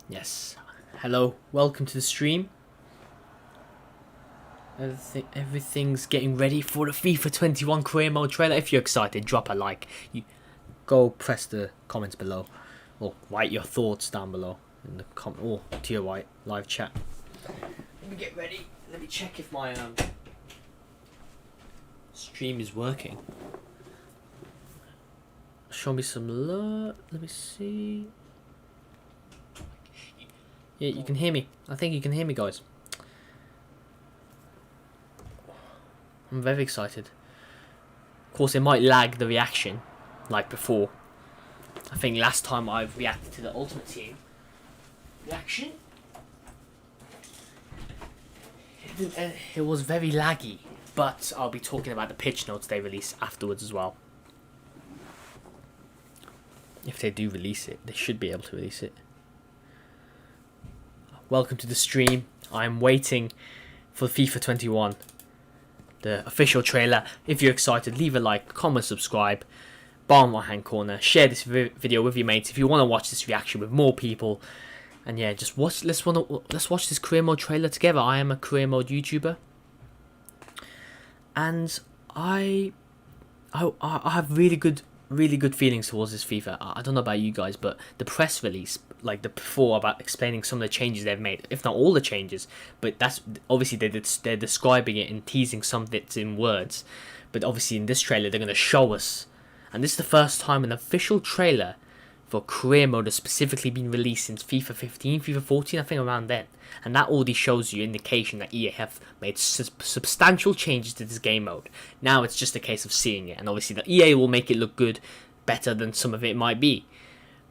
Yes. Hello. Welcome to the stream. Everything's getting ready for the FIFA 21 career mode trailer. If you're excited, drop a like. You go press the comments below, or write your thoughts down below in the or to your right live chat. Let me get ready. Let me check if my stream is working. Show me some love. Let me see. Yeah, you can hear me. I think you can hear me, guys. I'm very excited. Of course, it might lag the reaction, like before. I think last time I reacted to the Ultimate Team reaction, it was very laggy. But I'll be talking about the pitch notes they release afterwards as well. If they do release it, they should be able to release it. Welcome to the stream. I'm waiting for FIFA 21, the official trailer. If you're excited, leave a like, comment, subscribe, bottom right hand corner, share this video with your mates if you want to watch this reaction with more people. And yeah, just watch. Let's watch this career mode trailer together. I am a career mode YouTuber, and I have really good feelings towards this FIFA. I don't know about you guys, but the press release, like the before, about explaining some of the changes they've made, if not all the changes, but that's obviously they're describing it and teasing some bits in words. But obviously in this trailer they're going to show us, and this is the first time an official trailer for career mode has specifically been released since FIFA 15, FIFA 14, I think around then. And that already shows you indication that EA have made substantial changes to this game mode. Now it's just a case of seeing it, and obviously the EA will make it look good, better than some of it might be.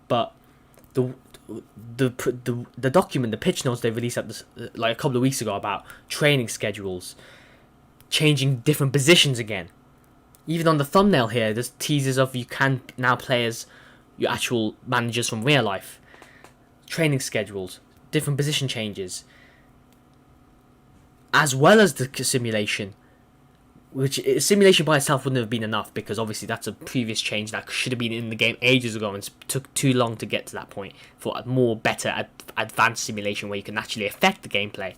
But the document, the pitch notes they released at this, like a couple of weeks ago, about training schedules, changing different positions again. Even on the thumbnail here, there's teasers of you can now play as your actual managers from real life. Training schedules, different position changes, as well as the simulation, which simulation by itself wouldn't have been enough, because obviously that's a previous change that should have been in the game ages ago, and it took too long to get to that point for a more better advanced simulation where you can actually affect the gameplay.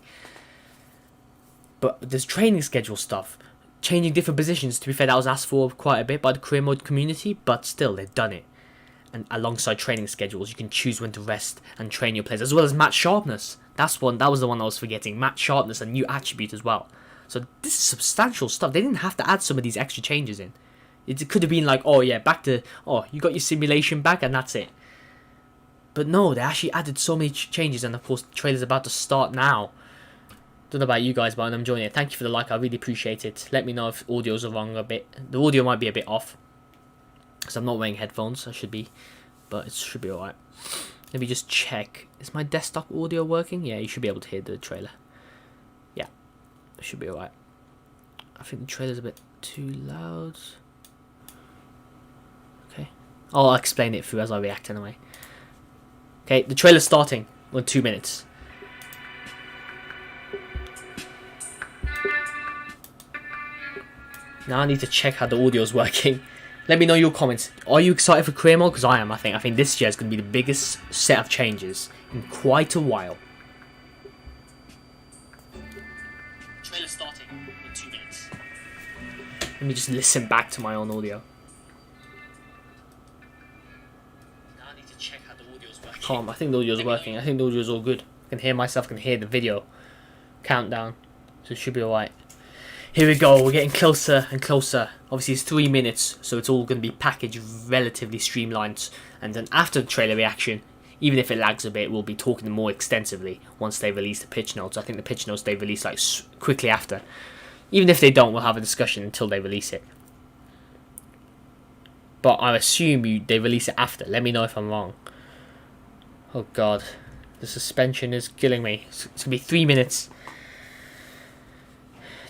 But there's training schedule stuff, changing different positions. To be fair, that was asked for quite a bit by the career mode community, but still they've done it. And alongside training schedules, you can choose when to rest and train your players, as well as match sharpness. That was the one I was forgetting. Match sharpness, a new attribute as well. So this is substantial stuff. They didn't have to add some of these extra changes in. It could have been like, oh yeah, back to, oh, you got your simulation back and that's it. But no, they actually added so many changes, and of course the trailer's about to start now. Don't know about you guys, but I'm enjoying it. Thank you for the like, I really appreciate it. Let me know if audios are wrong a bit. The audio might be a bit off, because I'm not wearing headphones. I should be, but it should be alright. Let me just check. Is my desktop audio working? Yeah, you should be able to hear the trailer. Yeah, it should be alright. I think the trailer's a bit too loud. Okay. I'll explain it through as I react anyway. Okay, the trailer's starting in 2 minutes. Now I need to check how the audio's working. Let me know your comments. Are you excited for career mode? Because I am. I think this year is going to be the biggest set of changes in quite a while. Trailer starting in 2 minutes. Let me just listen back to my own audio. Now I need to check how the audio's working. Calm. I think the audio's working. I think the audio's all good. I can hear myself. I can hear the video countdown. So it should be alright. Here we go, we're getting closer and closer. Obviously it's 3 minutes, so it's all going to be packaged relatively streamlined. And then after the trailer reaction, even if it lags a bit, we'll be talking more extensively once they release the pitch notes. I think the pitch notes they release like quickly after. Even if they don't, we'll have a discussion until they release it. But I assume they release it after. Let me know if I'm wrong. Oh god, the suspension is killing me. It's going to be 3 minutes.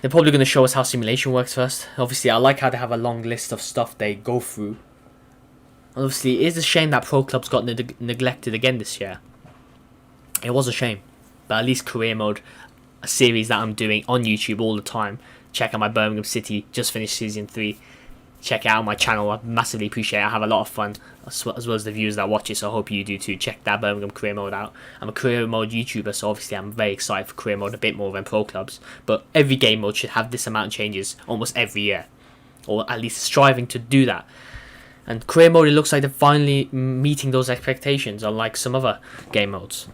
They're probably going to show us how simulation works first. Obviously, I like how they have a long list of stuff they go through. Obviously, it is a shame that Pro Clubs got neglected again this year. It was a shame. But at least career mode, a series that I'm doing on YouTube all the time. Check out my Birmingham City, just finished season 3. check it out on my channel. I massively appreciate it. I have a lot of fun, as well as the viewers that watch it, so I hope you do too. Check that Birmingham career mode out. I'm a career mode YouTuber, so obviously I'm very excited for career mode a bit more than pro clubs, but every game mode should have this amount of changes almost every year, or at least striving to do that. And career mode, it looks like they're finally meeting those expectations, unlike some other game modes.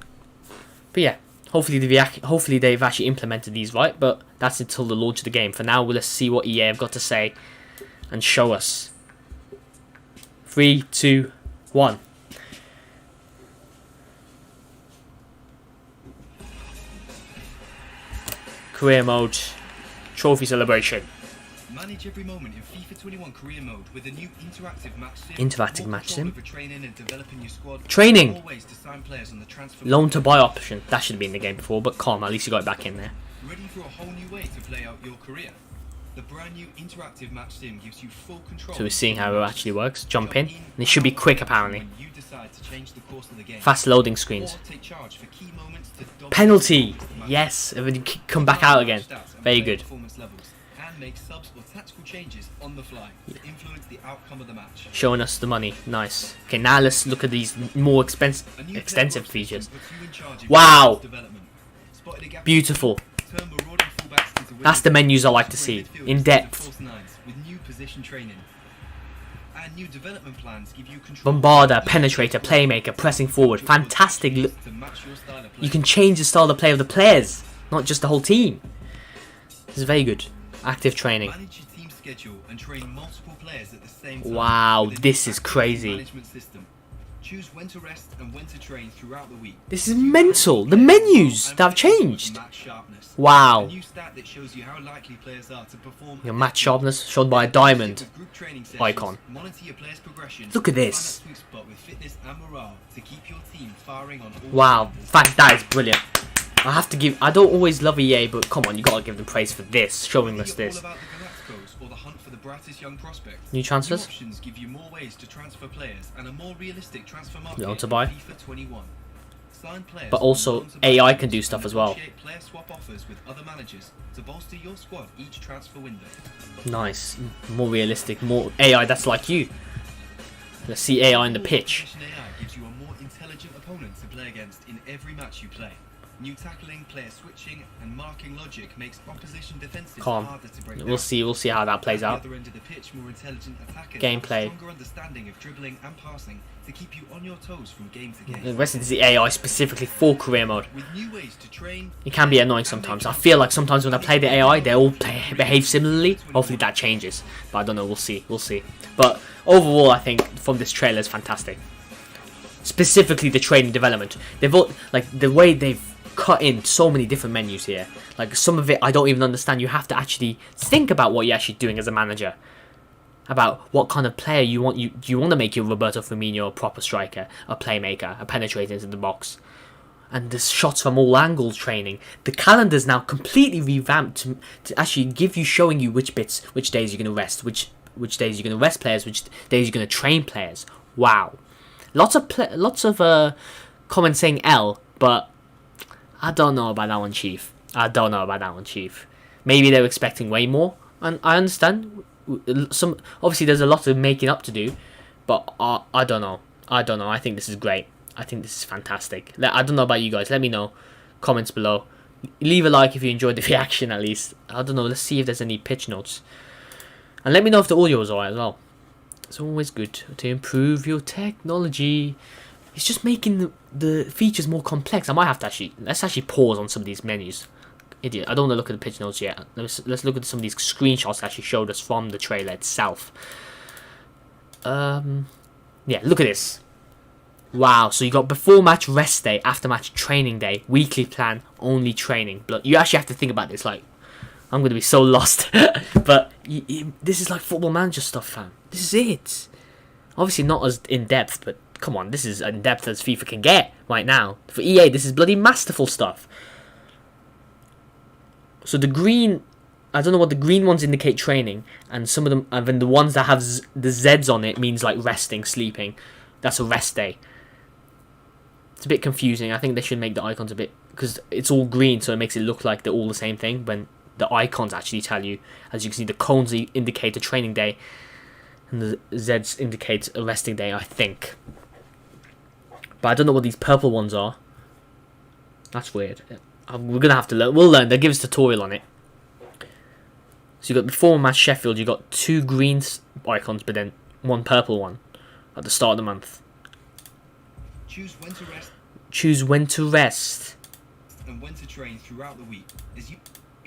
But yeah, hopefully they've actually implemented these right, but that's until the launch of the game. For now, let's see what EA have got to say and show us. 3, 2, 1. Career mode, trophy celebration. Manage every moment in FIFA 21 career mode with a new interactive match sim. Interactive match sim. Training and developing your squad. Training. To Loan to buy option. That should have been in the game before, but calm. At least you got it back in there. Ready for a whole new way to play out your career. The brand new interactive match sim gives you full control. So we're seeing how it actually works. Jump in, and it should be quick apparently. You decide to change the course of the game. Fast loading screens. Take charge for key moments to Penalty. Yes, and then you come back out again. Very good. Make subs or tactical changes on the fly to influence the outcome of the match. Showing us the money. Nice. Okay, now let's look at these more extensive features. Wow. Beautiful. That's the menus I like to see. In depth. Bombarder, penetrator, playmaker, pressing forward. Fantastic. You can change the style of play of the players, not just the whole team. This is very good. Active training. Manage your team schedule and train multiple players at the same time. Wow, this is crazy. Choose when to rest and when to train throughout the week. This is mental. The menus that have changed. Wow. Your match sharpness shown by a diamond icon. Look at this. Wow, in fact, that is brilliant. I don't always love EA, but come on, you gotta give them praise for this, showing us this. New transfers? Give you more ways to transfer players and a more realistic transfer market. You want to buy? But also, AI can do stuff as well. Player swap offers with other managers to bolster your squad each transfer window. Nice, more realistic, more AI that's like you. Let's see AI in the pitch. AI gives you a more intelligent opponent to play against in every match you play. New tackling, player switching, and marking logic makes opposition defenses harder to break down. We'll see how that plays out. Gameplay. Stronger understanding of dribbling and passing to keep you on your toes from game to game. The rest is the AI specifically for career mode. With new ways to train, it can be annoying sometimes. I feel like sometimes when I play the AI, they all behave similarly. Hopefully that changes, but I don't know. We'll see. We'll see. But overall, I think from this trailer is fantastic. Specifically, the training development. They've all, like the way they've cut in so many different menus here. Like some of it I don't even understand. You have to actually think about what you're actually doing as a manager, about what kind of player you want. Do you want to make your Roberto Firmino a proper striker, a playmaker, a penetrator into the box? And there's shots from all angles training. The calendar's now completely revamped to actually give you, showing you which days you're going to rest, which days you're going to rest players, which days you're going to train players. Wow. Lots of comments saying L, but I don't know about that one, Chief. Maybe they're expecting way more, and I understand. Obviously there's a lot of making up to do, but I don't know. I think this is great. I think this is fantastic. I don't know about you guys. Let me know. Comments below. Leave a like if you enjoyed the reaction at least. I don't know. Let's see if there's any pitch notes, and let me know if the audio is alright as well. It's always good to improve your technology. It's just making the features more complex. I might have to let's actually pause on some of these menus. Idiot. I don't want to look at the pitch notes yet. Let's look at some of these screenshots that actually showed us from the trailer itself. Yeah, look at this. Wow, so you got before match rest day, after match training day, weekly plan, only training. But you actually have to think about this. Like, I'm going to be so lost. But this is like Football Manager stuff, fam. This is it. Obviously not as in-depth, but come on, this is as in-depth as FIFA can get right now. For EA, this is bloody masterful stuff. So the green, I don't know what the green ones indicate training, and some of them, and then the ones that have the Zs on it means like resting, sleeping. That's a rest day. It's a bit confusing. I think they should make the icons a bit, because it's all green, so it makes it look like they're all the same thing, when the icons actually tell you. As you can see, the cones indicate the training day. And the Z's indicates a resting day, I think. But I don't know what these purple ones are. That's weird. We're gonna have to learn. We'll learn. They'll give us a tutorial on it. So you got before match Sheffield, you got 2 green icons, but then 1 purple one at the start of the month. Choose when to rest. Choose when to rest. And when to train throughout the week, as you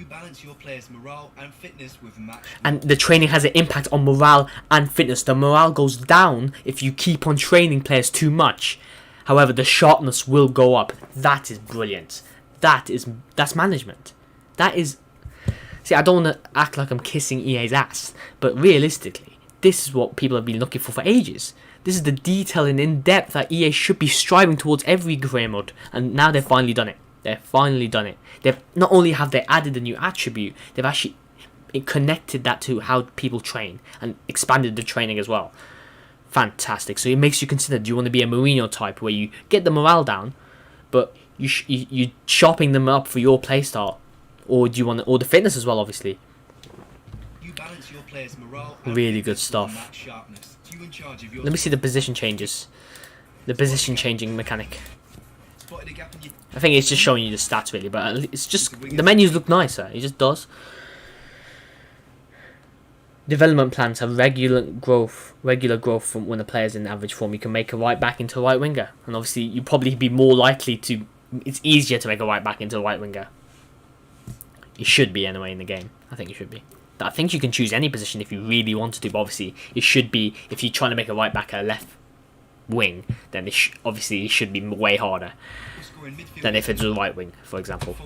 balance your players' morale and fitness with match. And the training has an impact on morale and fitness. The morale goes down if you keep on training players too much. However, the sharpness will go up. That is brilliant. That's management. That is. See, I don't want to act like I'm kissing EA's ass, but realistically, this is what people have been looking for ages. This is the detail and in-depth that EA should be striving towards every career mode, and now they've finally done it. They've finally done it. They've not only have they added a new attribute, they've actually connected that to how people train and expanded the training as well. Fantastic. So it makes you consider: do you want to be a Mourinho type where you get the morale down, but you sharpening them up for your playstyle, or do you want or the fitness as well? Obviously. You balance your players' morale. Really good stuff. Let me see the position changes. The position changing mechanic. I think it's just showing you the stats really, but it's just the menus look nicer. It just does. Development plans have regular growth from when a player's in average form. You can make a right back into a right winger, and obviously you probably be more likely to. It's easier to make a right back into a right winger. It should be anyway in the game. I think it should be. I think you can choose any position if you really wanted to, but obviously it should be if you're trying to make a right back a left wing, then obviously it should be way harder than if it's a right wing, for example.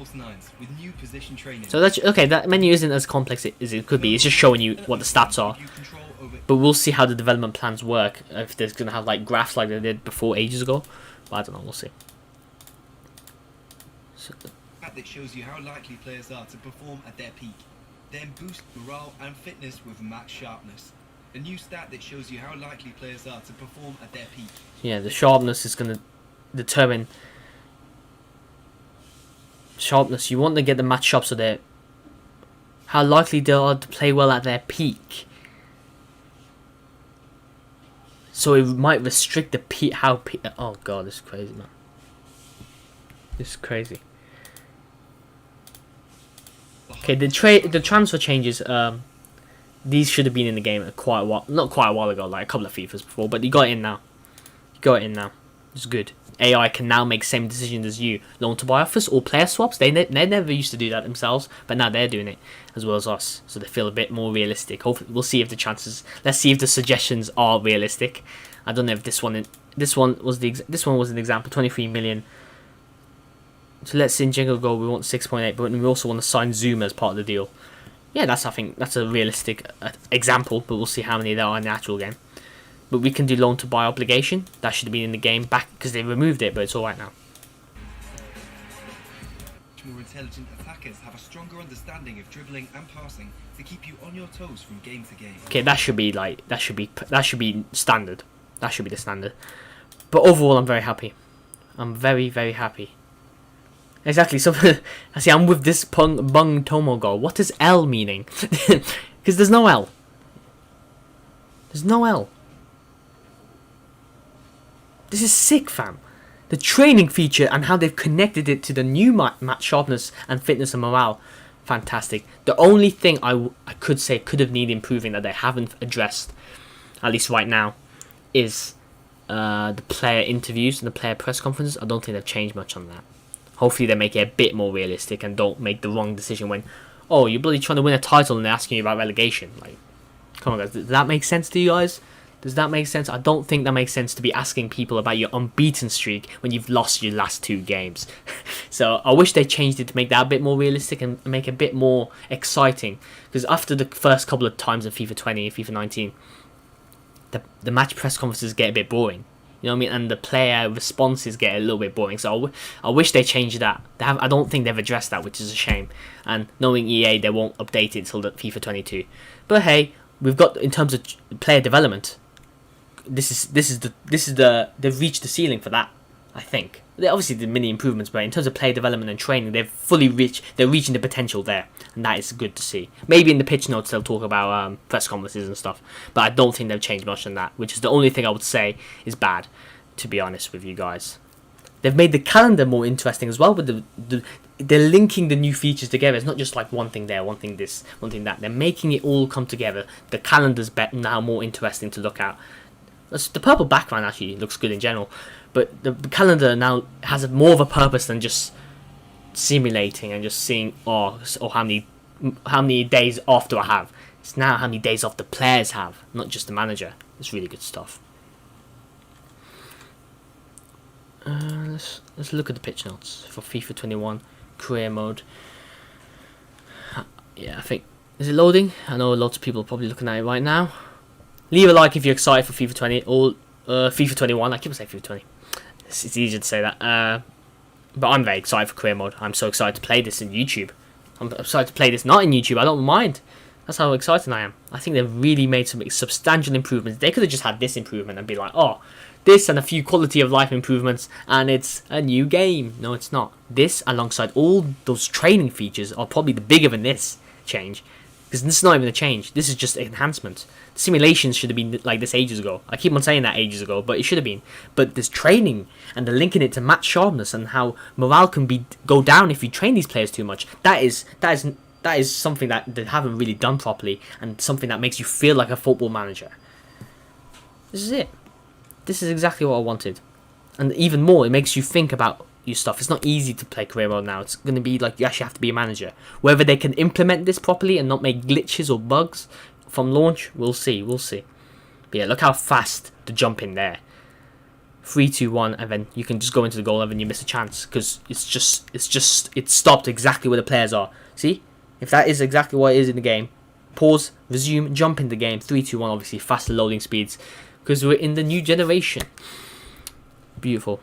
So that's okay. That menu isn't as complex as it could be. It's just showing you what the stats are. But we'll see how the development plans work. If there's gonna have like graphs like they did before ages ago, but I don't know. We'll see. So, that shows you how likely players are to perform at their peak. Then boost morale and fitness with match sharpness. A new stat that shows you how likely players are to perform at their peak. Yeah, the sharpness is going to determine sharpness. You want to get the match sharp so they're how likely they are to play well at their peak. So it might restrict the peak. Oh god, this is crazy, man. This is crazy. Okay, the transfer changes. These should have been in the game quite a while, not quite a while ago, like a couple of FIFAs before, but you got it in now. It's good. AI can now make same decisions as you. Loan to buy offers or player swaps. They never used to do that themselves, but now they're doing it as well as us. So they feel a bit more realistic. Hopefully, we'll see if the chances. Let's see if the suggestions are realistic. I don't know if this one was an example. 23 million. So let's say in Jingle Go we want 6.8, but we also want to sign Zuma as part of the deal. Yeah, I think that's a realistic example, but we'll see how many there are in the actual game. But we can do loan to buy obligation. That should have been in the game back because they removed it, but it's alright now. More intelligent attackers have a stronger understanding of dribbling and passing to keep you on your toes from game to game. Okay, that should be standard. That should be the standard. But overall, I'm very happy. I'm very, very happy. Exactly. So I see. I'm with this Bung Tomo goal. What is L meaning? Because there's no L. There's no L. This is sick, fam. The training feature and how they've connected it to the new match sharpness and fitness and morale, fantastic. The only thing I could say could have needed improving that they haven't addressed, at least right now, is the player interviews and the player press conferences. I don't think they've changed much on that. Hopefully they make it a bit more realistic and don't make the wrong decision when, oh, you're bloody trying to win a title and they're asking you about relegation. Like, come on guys, does that make sense to you guys? Does that make sense? I don't think that makes sense to be asking people about your unbeaten streak when you've lost your last 2 games. So I wish they changed it to make that a bit more realistic and make it a bit more exciting. Because after the first couple of times in FIFA 20 and FIFA 19, the match press conferences get a bit boring. You know what I mean? And the player responses get a little bit boring. So I wish they changed that. I don't think they've addressed that, which is a shame. And knowing EA, they won't update it till the FIFA 22. But hey, we've got, in terms of player development, they've reached the ceiling for that. I think. They're obviously the mini improvements, but in terms of player development and training, they're reaching the potential there, and that is good to see. Maybe in the pitch notes they'll talk about press conferences and stuff, but I don't think they've changed much on that, which is the only thing I would say is bad, to be honest with you guys. They've made the calendar more interesting as well, with they're linking the new features together. It's not just like one thing there, one thing this, one thing that. They're making it all come together. The calendar's now more interesting to look at. The purple background actually looks good in general, but the calendar now has more of a purpose than just simulating and just seeing or how many days off do I have. It's now how many days off the players have, not just the manager. It's really good stuff. Let's look at the pitch notes for FIFA 21 career mode. Yeah, I think, is it loading? I know lots of people are probably looking at it right now. Leave a like if you're excited for FIFA 20 or FIFA 21. I keep saying FIFA 20. It's easier to say that. But I'm very excited for career mode. I'm so excited to play this in YouTube. I'm excited to play this not in YouTube. I don't mind. That's how excited I am. I think they've really made some substantial improvements. They could have just had this improvement and be like, oh, this and a few quality of life improvements and it's a new game. No, it's not. This alongside all those training features are probably the bigger than this change. Because this is not even a change. This is just an enhancement. Simulations should have been like this ages ago. I keep on saying that ages ago, but it should have been. But this training and the linking it to match sharpness and how morale can go down if you train these players too much. That is something that they haven't really done properly, and something that makes you feel like a football manager. This is it. This is exactly what I wanted. And even more, it makes you think about your stuff. It's not easy to play career mode now. It's going to be like you actually have to be a manager. Whether they can implement this properly and not make glitches or bugs from launch, we'll see. We'll see. But yeah, look how fast the jump in there. 3, 2, 1, and then you can just go into the goal and then you miss a chance because it's stopped exactly where the players are. See? If that is exactly what it is in the game, pause, resume, jump in the game. 3, 2, 1, obviously faster loading speeds because we're in the new generation. Beautiful.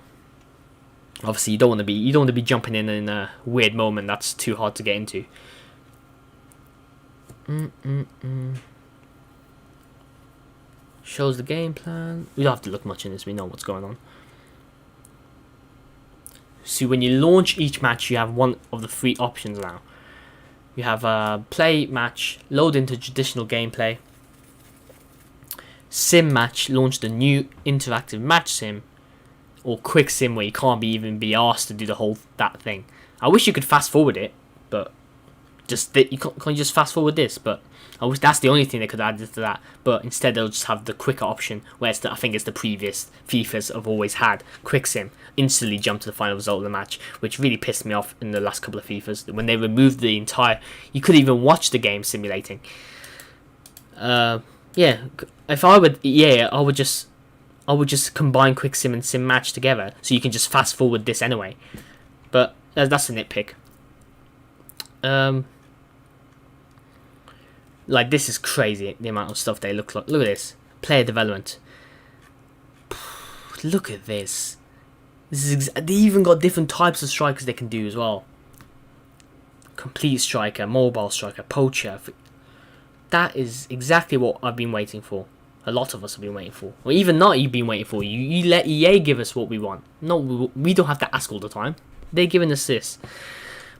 Obviously, you don't want to be jumping in a weird moment that's too hard to get into. Shows the game plan. We don't have to look much in this. We know what's going on. So when you launch each match, you have one of the 3 options now. You have play match, load into traditional gameplay. Sim match, launch the new interactive match sim. Or quick sim where you can't even be asked to do that thing. I wish you could fast forward it, but you can't just fast forward this. But I wish that's the only thing they could add to that. But instead they'll just have the quicker option, where I think it's the previous FIFAs have always had quick sim, instantly jump to the final result of the match, which really pissed me off in the last couple of FIFAs when they removed the entire. You couldn't even watch the game simulating. Yeah, if I would, I would just combine quick sim and sim match together, so you can just fast forward this anyway. But that's a nitpick. Like this is crazy, the amount of stuff they look like. Look at this player development. Look at this. They even got different types of strikers they can do as well. Complete striker, mobile striker, poacher. That is exactly what I've been waiting for. A lot of us have been waiting for. Or even not you've been waiting for. You let EA give us what we want. No, we don't have to ask all the time. They're giving us this.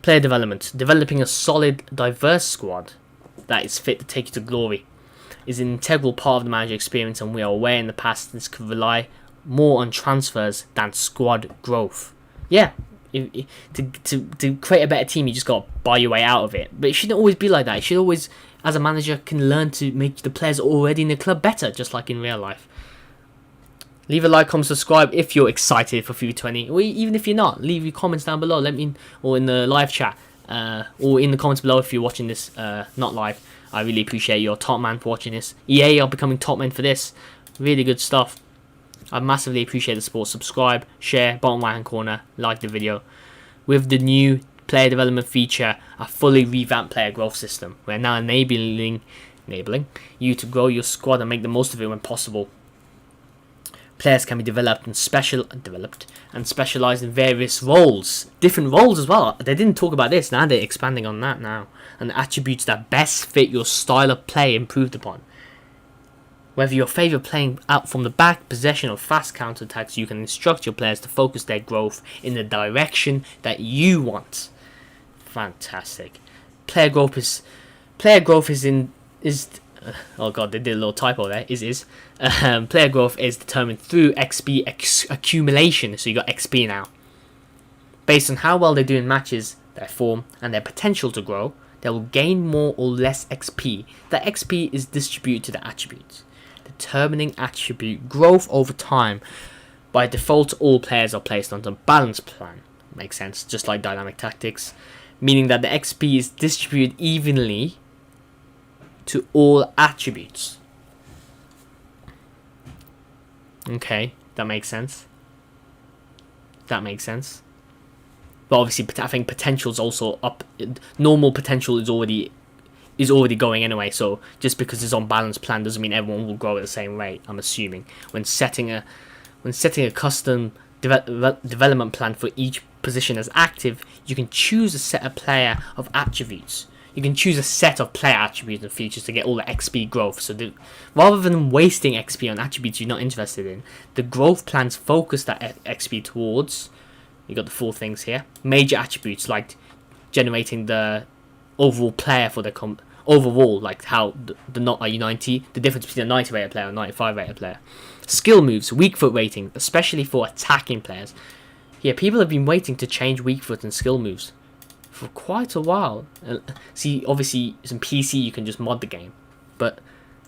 Player development. Developing a solid, diverse squad that is fit to take you to glory is an integral part of the manager experience, and we are aware in the past this could rely more on transfers than squad growth. Yeah, to create a better team, you just got to buy your way out of it. But it shouldn't always be like that. It should always, as a manager, can learn to make the players already in the club better, just like in real life. Leave a like, comment, subscribe if you're excited for FIFA 20, or even if you're not. Leave your comments down below. Let me, or in the live chat, or in the comments below if you're watching this not live. I really appreciate your top man for watching this. EA are becoming top men for this. Really good stuff. I massively appreciate the support. Subscribe, share, bottom right hand corner, like the video. With the new player development feature, a fully revamped player growth system, we're now enabling you to grow your squad and make the most of it when possible. Players can be developed and specialized in various roles, different roles as well. They didn't talk about this. Now they're expanding on that now, and attributes that best fit your style of play improved upon. Whether you favor playing out from the back, possession, or fast counterattacks, you can instruct your players to focus their growth in the direction that you want. Fantastic. Player growth is oh god, they did a little typo there. Player growth is determined through XP accumulation. So you got XP now. Based on how well they do in matches, their form, and their potential to grow, they will gain more or less XP. That XP is distributed to the attributes. Determining attribute growth over time. By default, all players are placed onto a balance plan. Makes sense, just like dynamic tactics. Meaning that the XP is distributed evenly to all attributes. Okay, that makes sense. But obviously, I think potential is also up. Normal potential is already going anyway. So just because it's on balance plan doesn't mean everyone will grow at the same rate. I'm assuming when setting a custom development plan for each position as active, you can choose a set of player attributes. You can choose a set of player attributes and features to get all the XP growth. So rather than wasting XP on attributes you're not interested in, the growth plans focus that XP towards. You got the 4 things here. Major attributes like generating the overall player for the overall, like how the 90, the difference between a 90 rated player and a 95 rated player. Skill moves, weak foot rating, especially for attacking players. Yeah, people have been waiting to change weak foot and skill moves for quite a while. See, obviously, some PC you can just mod the game, but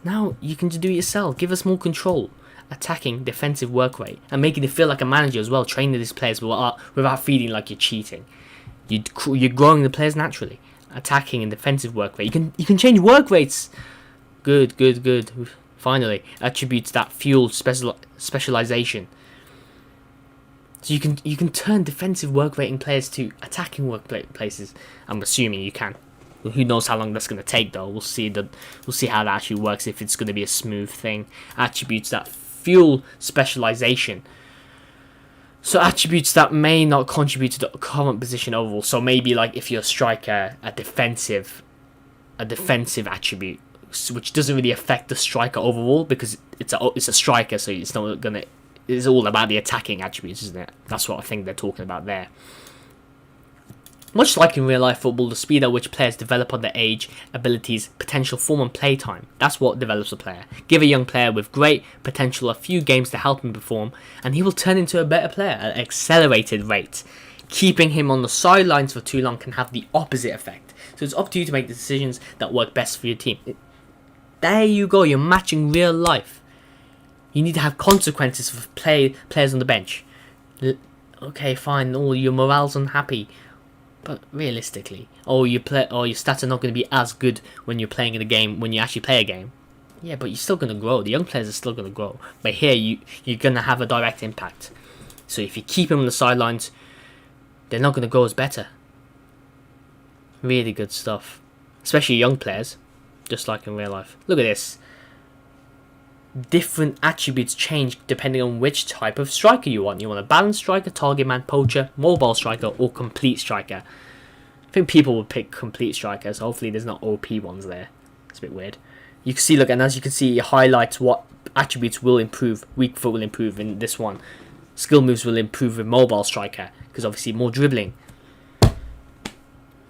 now you can just do it yourself. Give us more control. Attacking, defensive work rate, and making it feel like a manager as well. Training these players without feeling like you're cheating. You're growing the players naturally. Attacking and defensive work rate. You can change work rates. Good. Finally, attributes that fuel specialization. So you can turn defensive work rating players to attacking work places. I'm assuming you can. Who knows how long that's going to take though. We'll see how that actually works, if it's going to be a smooth thing. Attributes that fuel specialization. So attributes that may not contribute to the current position overall. So maybe like if you're a striker, a defensive attribute, which doesn't really affect the striker overall because it's a striker, so it's not gonna. It's all about the attacking attributes, isn't it? That's what I think they're talking about there. Much like in real life football, the speed at which players develop on their age, abilities, potential form and play time. That's what develops a player. Give a young player with great potential a few games to help him perform, and he will turn into a better player at an accelerated rate. Keeping him on the sidelines for too long can have the opposite effect. So it's up to you to make the decisions that work best for your team. There you go, you're matching real life. You need to have consequences for players on the bench. Okay, fine, your morale's unhappy. But realistically, your stats are not going to be as good when you're playing in a game, when you actually play a game. Yeah, but you're still going to grow. The young players are still going to grow. But here, you're going to have a direct impact. So if you keep them on the sidelines, they're not going to grow as better. Really good stuff. Especially young players, just like in real life. Look at this. Different attributes change depending on which type of striker you want. You want a balanced striker, target man, poacher, mobile striker, or complete striker. I think people would pick complete striker, so hopefully there's not OP ones there. It's a bit weird. You can see, look, and as you can see, it highlights what attributes will improve. Weak foot will improve in this one. Skill moves will improve with mobile striker, because obviously more dribbling.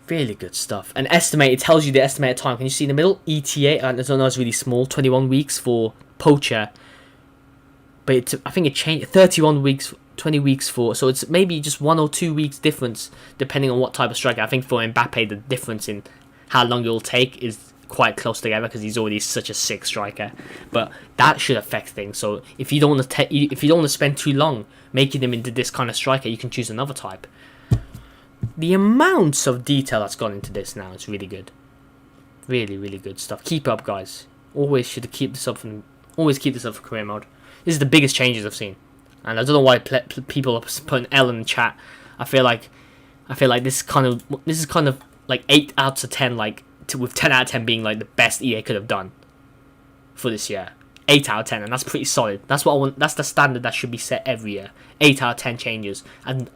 Really good stuff. And estimate, it tells you the estimated time. Can you see in the middle? ETA, and I don't know, it's really small. 21 weeks for poacher, but I think it changed. 31 weeks, 20 weeks for, so it's maybe just 1 or 2 weeks difference depending on what type of striker. I think for Mbappe the difference in how long it will take is quite close together because he's already such a sick striker, but that should affect things. So if you don't want to spend too long making them into this kind of striker, you can choose another type. The amounts of detail that's gone into this now is really good. Really good stuff. Keep up, guys. Always keep this up for career mode. This is the biggest changes I've seen, and I don't know why people are putting L in the chat. I feel like this is kind of like 8 out of 10, with 10 out of 10 being like the best EA could have done for this year. 8 out of 10, and that's pretty solid. That's what I want. That's the standard that should be set every year. 8 out of 10 changes, and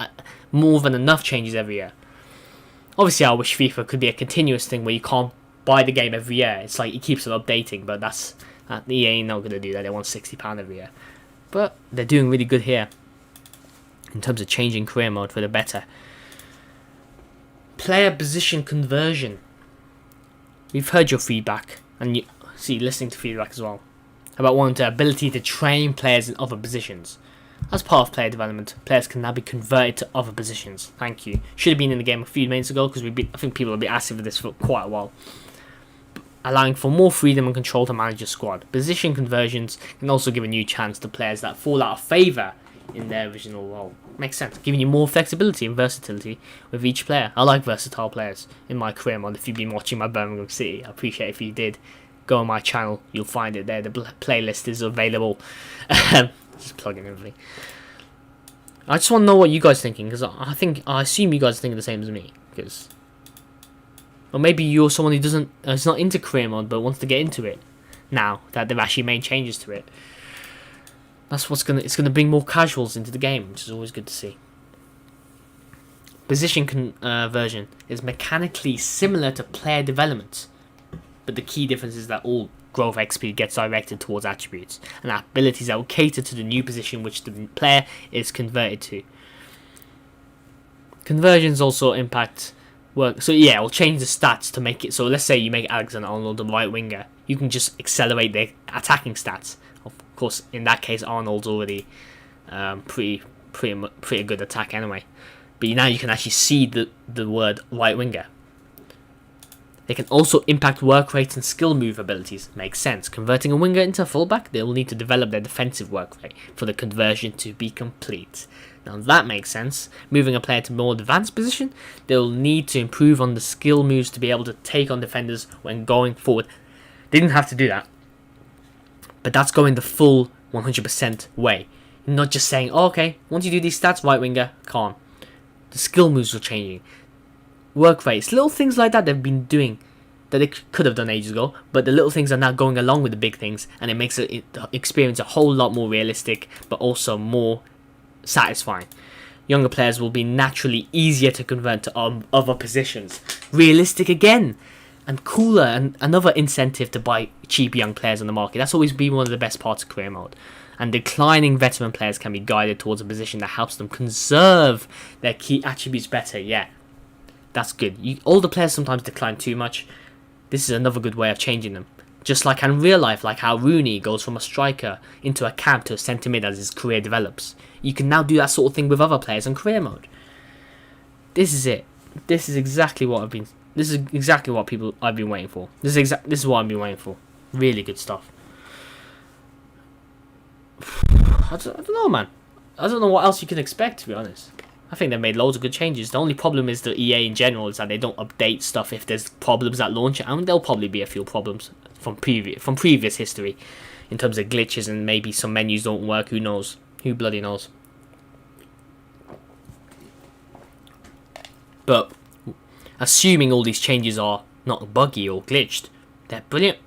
more than enough changes every year. Obviously, I wish FIFA could be a continuous thing where you can't buy the game every year. It's like it keeps on updating, but that's The EA ain't not going to do that. They want £60 every year. But they're doing really good here in terms of changing career mode for the better. Player position conversion. We've heard your feedback, and listening to feedback as well, about wanting the ability to train players in other positions. As part of player development, players can now be converted to other positions. Thank you. Should have been in the game a few minutes ago, because I think people have been asking for this for quite a while. Allowing for more freedom and control to manage your squad. Position conversions can also give a new chance to players that fall out of favour in their original role. Makes sense, giving you more flexibility and versatility with each player. I like versatile players in my career mode. If you've been watching my Birmingham City, I appreciate if you did. Go on my channel, you'll find it there. The playlist is available. Just plugging everything. I just want to know what you guys are thinking, because I assume you guys are thinking the same as me. Or maybe you're someone who is not into career mode but wants to get into it now that they've actually made changes to it. It's gonna bring more casuals into the game, which is always good to see. Position conversion is mechanically similar to player development, but the key difference is that all growth XP gets directed towards attributes and abilities that will cater to the new position which the player is converted to. Conversions also impact work. So yeah, it'll change the stats to make it. So let's say you make Alexander-Arnold a right winger, you can just accelerate their attacking stats. Of course, in that case, Arnold's already pretty good attack anyway. But now you can actually see the word right winger. They can also impact work rate and skill move abilities. Makes sense. Converting a winger into a fullback, they will need to develop their defensive work rate for the conversion to be complete. Now that makes sense. Moving a player to a more advanced position, they'll need to improve on the skill moves to be able to take on defenders when going forward. They didn't have to do that, but that's going the full 100% way. Not just saying, oh, okay, once you do these stats, right winger, calm. The skill moves are changing. Work rates, little things like that they've been doing that they could have done ages ago, but the little things are now going along with the big things, and it makes the experience a whole lot more realistic, but also more satisfying. Younger players will be naturally easier to convert to other positions. Realistic again, and cooler, and another incentive to buy cheap young players on the market. That's always been one of the best parts of career mode. And declining veteran players can be guided towards a position that helps them conserve their key attributes better. Yeah, that's good. Older players sometimes decline too much. This is another good way of changing them. Just like in real life, like how Rooney goes from a striker into a cam to a centre mid as his career develops. You can now do that sort of thing with other players in career mode. This is it. This is exactly what I've been waiting for. This is what I've been waiting for. Really good stuff. I don't know, man. I don't know what else you can expect, to be honest. I think they've made loads of good changes. The only problem is the EA in general is that they don't update stuff if there's problems at launch. And there'll probably be a few problems from previous history in terms of glitches, and maybe some menus don't work. Who knows? Who bloody knows? But assuming all these changes are not buggy or glitched, they're brilliant.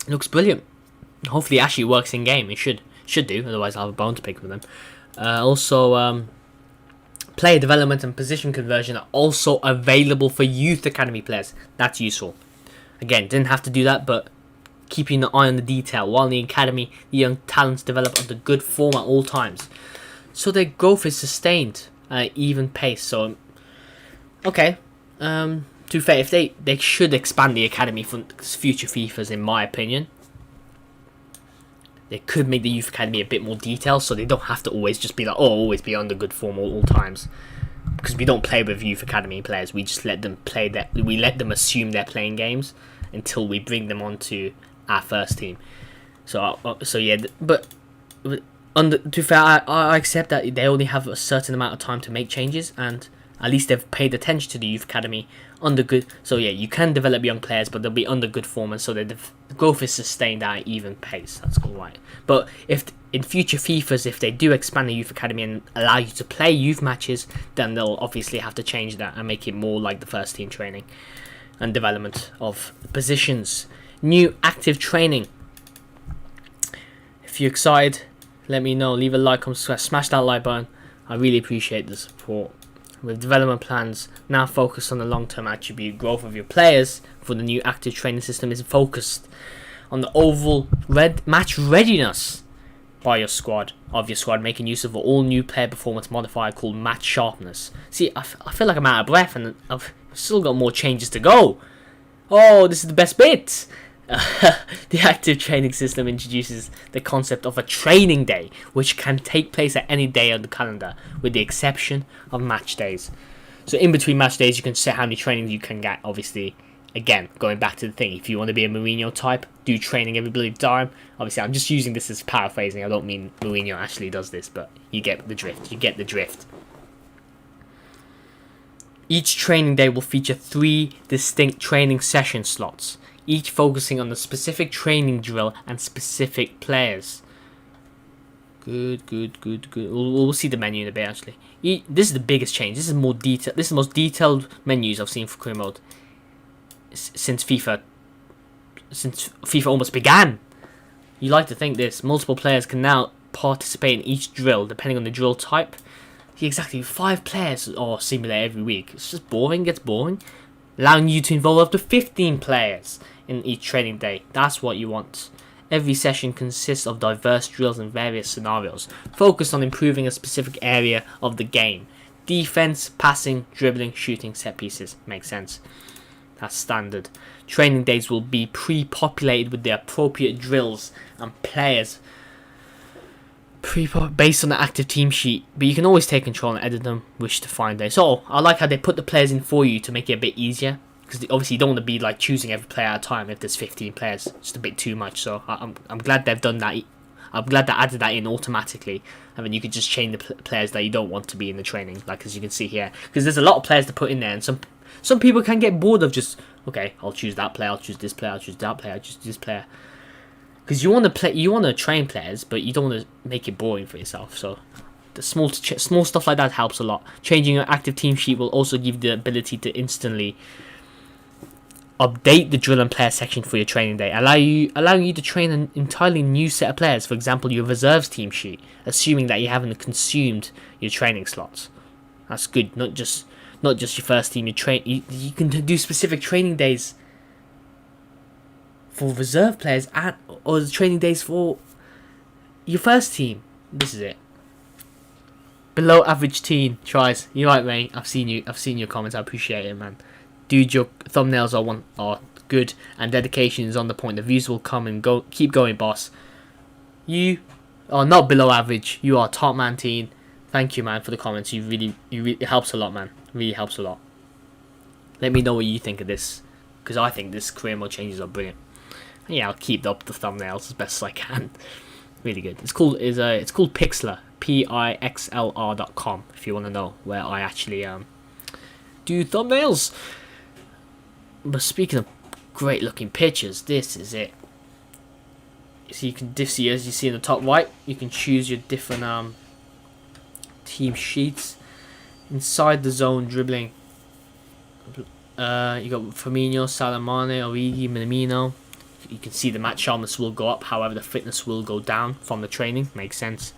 It looks brilliant. Hopefully it actually works in game. It should do, otherwise I'll have a bone to pick with them. Also, player development and position conversion are also available for youth academy players. That's useful. Again, didn't have to do that, but keeping an eye on the detail. While in the academy, the young talents develop under good form at all times, so their growth is sustained at an even pace. So, okay. To be fair, if they should expand the academy for future FIFAs, in my opinion. They could make the youth academy a bit more detailed, so they don't have to always just be like, oh, always be under good form all times. Because we don't play with youth academy players, we just let them play that. We let them assume they're playing games until we bring them onto our first team. So yeah, but to be fair, I accept that they only have a certain amount of time to make changes, and at least they've paid attention to the youth academy under good. So yeah, you can develop young players, but they'll be under good form, and so the growth is sustained at an even pace. That's all right. But if in future FIFAs, if they do expand the youth academy and allow you to play youth matches, then they'll obviously have to change that and make it more like the first team training and development of positions. New active training. If you're excited, let me know. Leave a like, comment, subscribe, smash that like button. I really appreciate the support. With development plans now focused on the long-term attribute growth of your players, for the new active training system is focused on the overall match readiness by your squad, making use of an all new player performance modifier called match sharpness. See, I feel like I'm out of breath and I've still got more changes to go. Oh, this is the best bit. The active training system introduces the concept of a training day, which can take place at any day on the calendar, with the exception of match days. So in between match days, you can set how many trainings you can get, obviously. Again, going back to the thing, if you want to be a Mourinho type, do training every bloody time. Obviously, I'm just using this as paraphrasing. I don't mean Mourinho actually does this, but you get the drift. Each training day will feature 3 distinct training session slots, each focusing on the specific training drill and specific players. Good. We'll see the menu in a bit, actually. This is the biggest change. This is more detailed. This is the most detailed menus I've seen for career mode since FIFA almost began. You like to think this. Multiple players can now participate in each drill, depending on the drill type. See, exactly 5 players or simulate every week. It's just boring. It gets boring. Allowing you to involve up to 15 players in each training day. That's what you want. Every session consists of diverse drills and various scenarios, focused on improving a specific area of the game. Defense, passing, dribbling, shooting, set pieces. Makes sense. That's standard. Training days will be pre-populated with the appropriate drills and players based on the active team sheet, but you can always take control and edit them wish to find it. So I like how they put the players in for you to make it a bit easier, because obviously you don't want to be like choosing every player at a time if there's 15 players. It's just a bit too much. So I'm glad they've done that. I'm glad they added that in automatically, and then you could just change the players that you don't want to be in the training, like as you can see here, because there's a lot of players to put in there, and some people can get bored of just, okay, I'll choose that player, I'll choose this player, I'll choose that player, I'll choose this player. Because you want to train players, but you don't want to make it boring for yourself. So the small stuff like that helps a lot. Changing your active team sheet will also give you the ability to instantly update the drill and player section for your training day, allowing you to train an entirely new set of players. For example, your reserves team sheet, assuming that you haven't consumed your training slots. That's good. Not just your first team. You can do specific training days for reserve players or the training days for your first team. This is it. Below average teen tries. You're right, mate. I've seen your comments. I appreciate it, man. Dude, your thumbnails are good and dedication is on the point. The views will come and go. Keep going, boss. You are not below average. You are top man, teen. Thank you, man, for the comments. You really it helps a lot, man. Really helps a lot. Let me know what you think of this, because I think this career mode changes are brilliant. And yeah, I'll keep up the thumbnails as best as I can. Really good. It's called Pixlr, Pixlr.com, if you want to know where I actually do thumbnails. But speaking of great looking pictures, this is it. So you can see, as you see in the top right, you can choose your different team sheets. Inside the zone dribbling, you got Firmino, Salamane, Origi, Minamino. You can see the match sharpness will go up, however the fitness will go down from the training. Makes sense.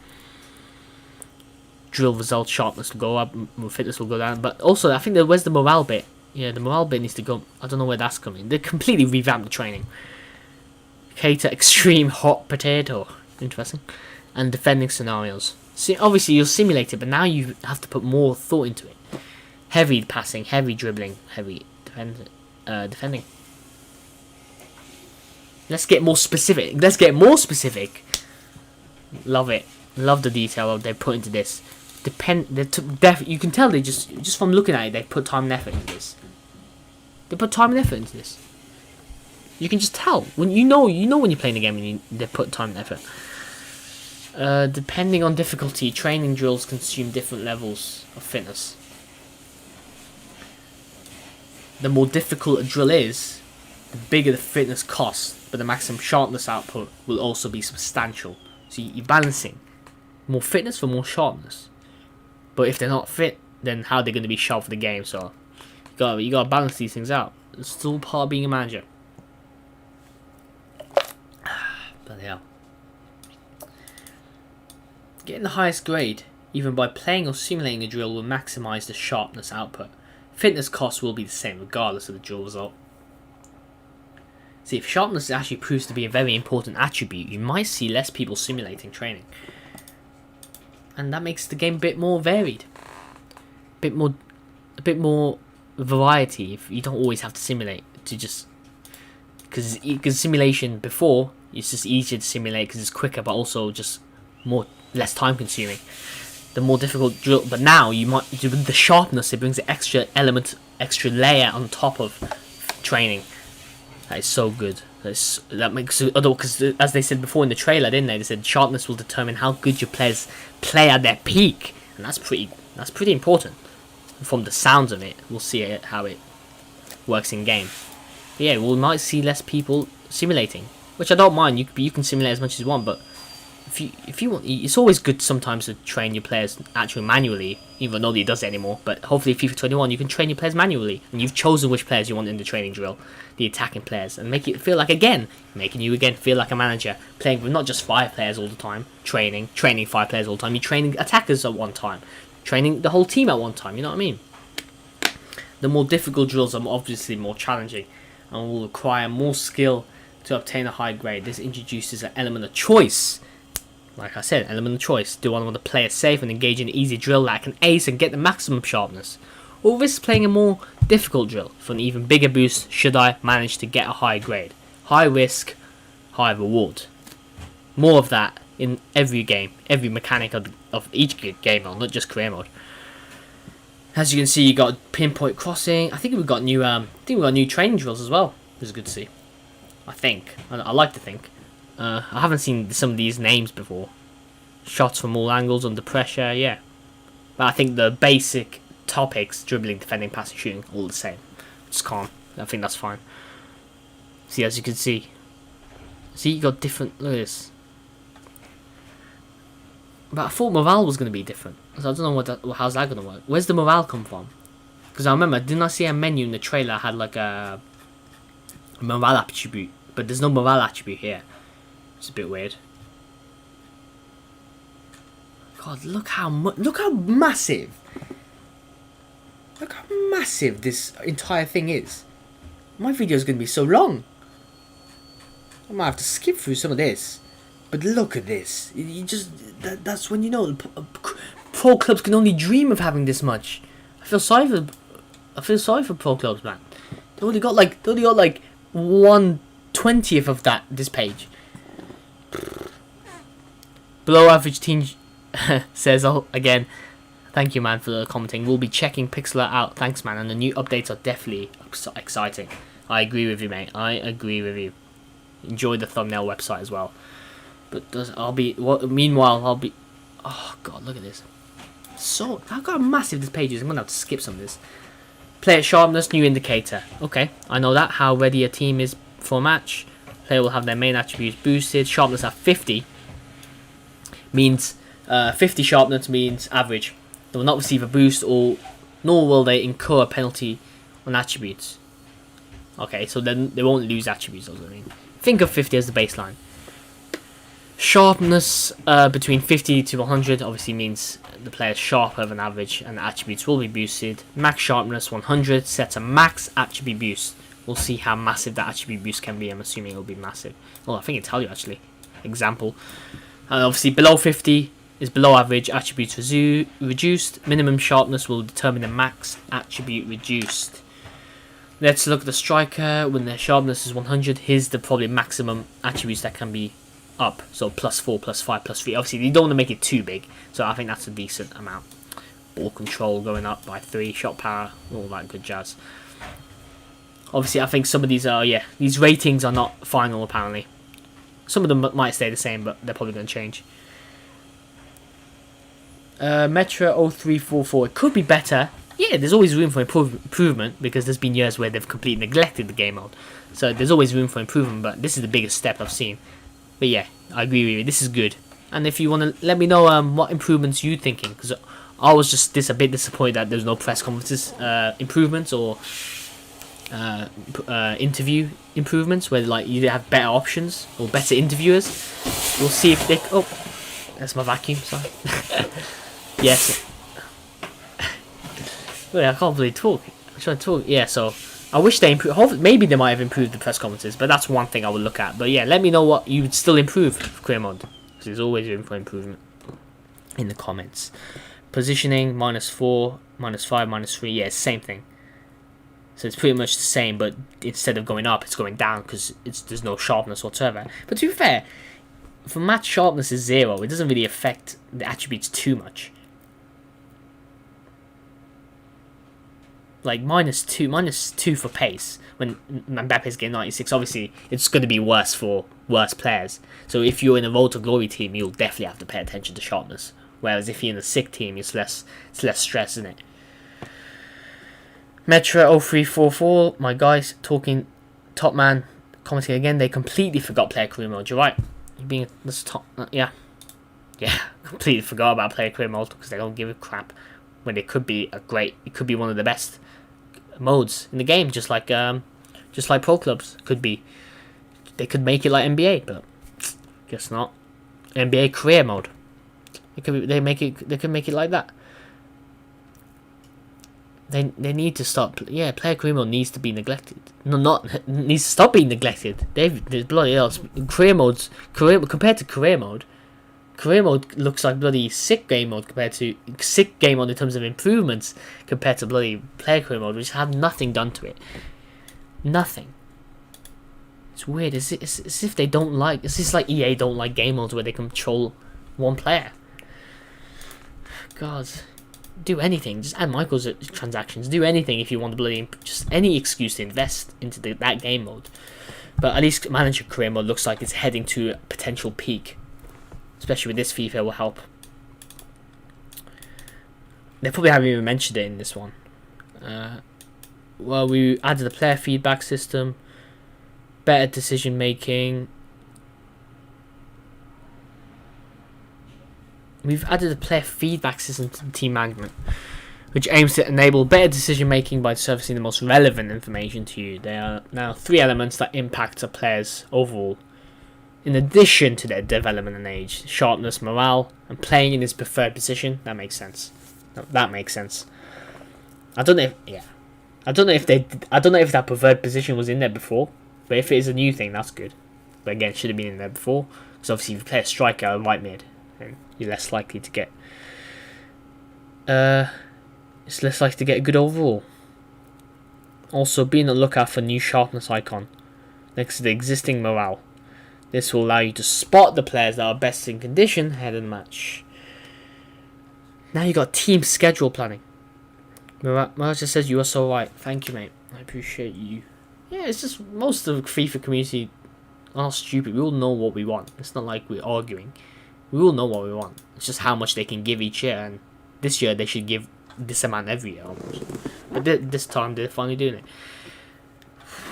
Drill result sharpness will go up, fitness will go down. But also, I think where's the morale bit? Yeah, the morale bit needs to go. I don't know where that's coming. They completely revamped the training. Cater extreme hot potato. Interesting. And defending scenarios. See, obviously you'll simulate it, but now you have to put more thought into it. Heavy passing, heavy dribbling, heavy defending. Let's get more specific. Love it. Love the detail they put into this. You can tell they just from looking at it, they put time and effort into this. They put time and effort into this. You can just tell when you know when you're playing the game and they put time and effort. Depending on difficulty, training drills consume different levels of fitness. The more difficult a drill is, the bigger the fitness costs, but the maximum sharpness output will also be substantial. So you're balancing more fitness for more sharpness. But if they're not fit, then how are they going to be sharp for the game? So you gotta balance these things out. It's still part of being a manager. Bloody hell. Getting the highest grade, even by playing or simulating a drill, will maximise the sharpness output. Fitness costs will be the same regardless of the drill result. See, if sharpness actually proves to be a very important attribute, you might see less people simulating training. And that makes the game a bit more varied. A bit more variety if you don't always have to simulate to just... Because simulation before, it's just easier to simulate because it's quicker, but also just less time consuming. The more difficult drill, but now you might, with the sharpness, it brings an extra element, extra layer on top of training. That is so good. That makes it, because as they said before in the trailer, didn't they? They said sharpness will determine how good your players play at their peak, and that's pretty important. From the sounds of it, we'll see how it works in game. But yeah, we might see less people simulating, which I don't mind. You can simulate as much as you want, but if you want, it's always good sometimes to train your players actually manually, even though nobody does it anymore. But hopefully FIFA 21 you can train your players manually, and you've chosen which players you want in the training drill, the attacking players, and make it feel like, again, making you again feel like a manager, playing with not just 5 players all the time, training 5 players all the time. You're training attackers at one time, training the whole team at one time, you know what I mean? The more difficult drills are obviously more challenging and will require more skill to obtain a high grade. This introduces an element of choice. Like I said, element of choice. Do I want to play it safe and engage in an easy drill that I can ace and get the maximum sharpness? Or risk playing a more difficult drill for an even bigger boost should I manage to get a high grade? High risk, high reward. More of that in every game, every mechanic of each game mode, not just career mode. As you can see, you got pinpoint crossing. I think we got new training drills as well. Which is good to see. I like to think. I haven't seen some of these names before. Shots from all angles under pressure, yeah. But I think the basic topics, dribbling, defending, passing, shooting, all the same. Just calm. I think that's fine. See, as you can see. See, you got different... Look at this. But I thought morale was going to be different. So I don't know how's that going to work. Where's the morale come from? Because I remember, didn't I see a menu in the trailer had like a morale attribute? But there's no morale attribute here. It's a bit weird. God, look how massive. Look how massive this entire thing is. My video is going to be so long. I might have to skip through some of this. But look at this. That's when you know pro clubs can only dream of having this much. I feel sorry for pro clubs, man. They only got like 1/20th of this page. Below average team says, oh, again, thank you, man, for the commenting. We'll be checking Pixel out. Thanks, man. And the new updates are definitely exciting. I agree with you, mate. I agree with you. Enjoy the thumbnail website as well. But meanwhile, I'll be... Oh, God, look at this. So, look how massive this page is. I'm going to have to skip some of this. Player sharpness, new indicator. Okay, I know that. How ready a team is for a match. Player will have their main attributes boosted. Sharpness at 50 means 50 sharpness means average. They will not receive a boost, nor will they incur a penalty on attributes. Okay, so then they won't lose attributes. That's what I mean. Think of 50 as the baseline. Sharpness between 50 to 100 obviously means the player is sharper than average, and the attributes will be boosted. Max sharpness 100 sets a max attribute boost. We'll see how massive that attribute boost can be. I'm assuming it will be massive. Well, I think it'll tell you actually. Example. And obviously below 50 is below average, attributes reduced. Minimum sharpness will determine the max attribute reduced. Let's look at the striker. When their sharpness is 100, here's the probably maximum attributes that can be up. So +4, +5, +3. Obviously, you don't want to make it too big. So I think that's a decent amount. Ball control going up by 3. Shot power, all that good jazz. Obviously, I think some of these are, these ratings are not final apparently. Some of them might stay the same, but they're probably going to change. Metra 0344. It could be better. Yeah, there's always room for improvement because there's been years where they've completely neglected the game mode. So there's always room for improvement, but this is the biggest step I've seen. But yeah, I agree with you. This is good. And if you want to let me know what improvements you're thinking, because I was just a bit disappointed that there's no press conferences improvements or interview improvements where like you have better options or better interviewers. We'll see if they... Oh, that's my vacuum, sorry. Yes. Wait, I can't really talk. I'm trying to talk. Yeah, so I wish they improved. Maybe they might have improved the press conferences, but that's one thing I would look at. But yeah, let me know what you would still improve for career mode, because there's always room for improvement in the comments. Positioning -4, -5, -3. Yeah, same thing. So it's pretty much the same, but instead of going up, it's going down because there's no sharpness whatsoever. But to be fair, for match sharpness is 0, it doesn't really affect the attributes too much. Like -2 for pace when Mbappe's getting 96. Obviously, it's going to be worse for worse players. So if you're in a Road to Glory team, you'll definitely have to pay attention to sharpness. Whereas if you're in a sick team, it's less stress, isn't it? Metra 0344, my guys talking top man commenting again. They completely forgot player career mode. You're right. You're being this top. Yeah, completely forgot about player career mode because they don't give a crap when it could be it could be one of the best modes in the game, just like pro clubs could be. They could make it like NBA, but guess not. NBA career mode. They could make it like that. They need to stop. Yeah, player career mode needs to be neglected. Needs to stop being neglected. There's bloody else. Compared to career mode. Career mode looks like bloody sick game mode compared to sick game mode in terms of improvements compared to bloody player career mode, which have nothing done to it. Nothing. It's weird. It's as if they don't like. It's just like EA don't like game modes where they control one player. God, do anything. Just add microtransactions. Do anything if you want to bloody just any excuse to invest into that game mode. But at least manager career mode looks like it's heading to a potential peak. Especially with this FIFA will help. They probably haven't even mentioned it in this one. Well, we added a player feedback system, better decision making. We've added a player feedback system to team management, which aims to enable better decision making by surfacing the most relevant information to you. There are now 3 elements that impact a player's overall, in addition to their development and age: sharpness, morale, and playing in his preferred position. That makes sense. That makes sense. I don't know if that preferred position was in there before, but if it is a new thing, that's good. But again, it should have been in there before, because obviously if you play a striker or right mid, then you're less likely to get. It's less likely to get a good overall. Also, be on the lookout for new sharpness icon next to the existing morale. This will allow you to spot the players that are best in condition ahead of the match. Now you got team schedule planning. Mirage just says you are so right. Thank you, mate. I appreciate you. Yeah, it's just most of the FIFA community are stupid. We all know what we want. It's not like we're arguing. We all know what we want. It's just how much they can give each year, and this year they should give this amount every year almost. But this time they're finally doing it.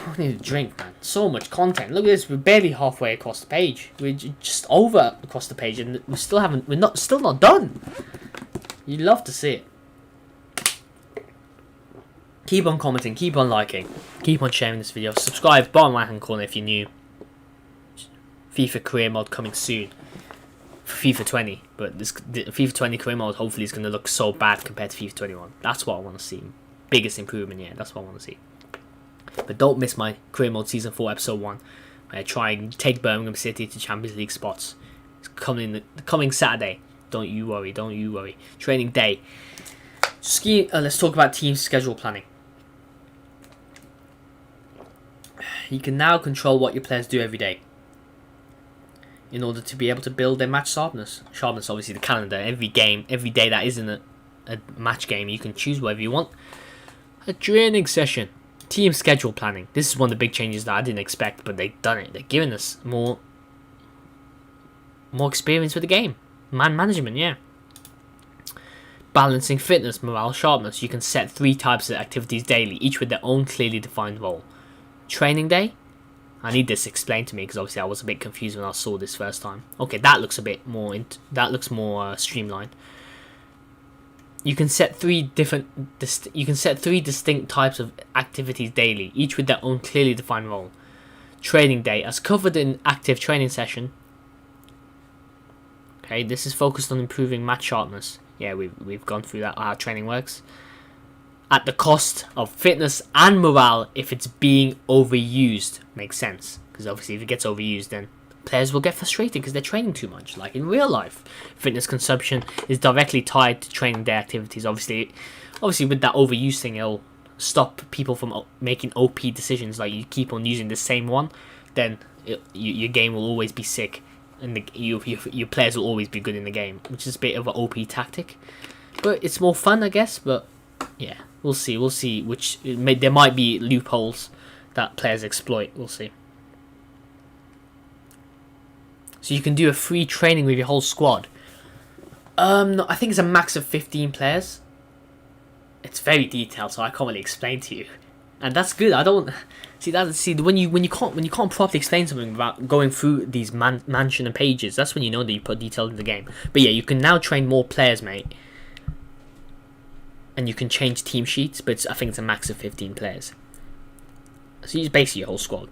I need a drink, man. So much content. Look at this. We're barely halfway across the page. We're just over across the page, and we still haven't. Still not done. You love to see it. Keep on commenting. Keep on liking. Keep on sharing this video. Subscribe. Bottom right hand corner if you're new. FIFA career mode coming soon for FIFA 20. But this FIFA 20 career mode hopefully is going to look so bad compared to FIFA 21. That's what I want to see. Biggest improvement. Yeah, that's what I want to see. But don't miss my career mode season 4 episode 1, where I try and take Birmingham City to Champions League spots. It's coming Saturday. Don't you worry. Training day. Let's talk about team schedule planning. You can now control what your players do every day in order to be able to build their match sharpness. Sharpness, obviously, the calendar. Every day that isn't a match game, you can choose whatever you want. A training session. Team schedule planning. This is one of the big changes that I didn't expect, but they've done it. They're giving us more experience with the game. Man management, yeah. Balancing fitness, morale, sharpness. You can set 3 types of activities daily, each with their own clearly defined role. Training day. I need this explained to me because obviously I was a bit confused when I saw this first time. Okay, that looks a bit more. That looks more streamlined. You can set 3 distinct types of activities daily, each with their own clearly defined role. Training day, as covered in active training session. Okay, this is focused on improving match sharpness. Yeah, we've gone through that, how training works. at the cost of fitness and morale if it's being overused. Makes sense, because obviously if it gets overused, then players will get frustrated because they're training too much. Like in real life, fitness consumption is directly tied to training day activities. Obviously with that overuse thing, it'll stop people from making OP decisions. Like you keep on using the same one, then your game will always be sick, and your players will always be good in the game, which is a bit of an OP tactic. But it's more fun, I guess. But yeah, we'll see. There might be loopholes that players exploit. We'll see. So you can do a free training with your whole squad. No, I think it's a max of 15 players. It's very detailed, so I can't really explain to you, and that's good. I don't see when you can't properly explain something without going through these mansion and pages. That's when you know that you put detail in the game. But yeah, you can now train more players, mate, and you can change team sheets. But I think it's a max of 15 players. So you use basically your whole squad,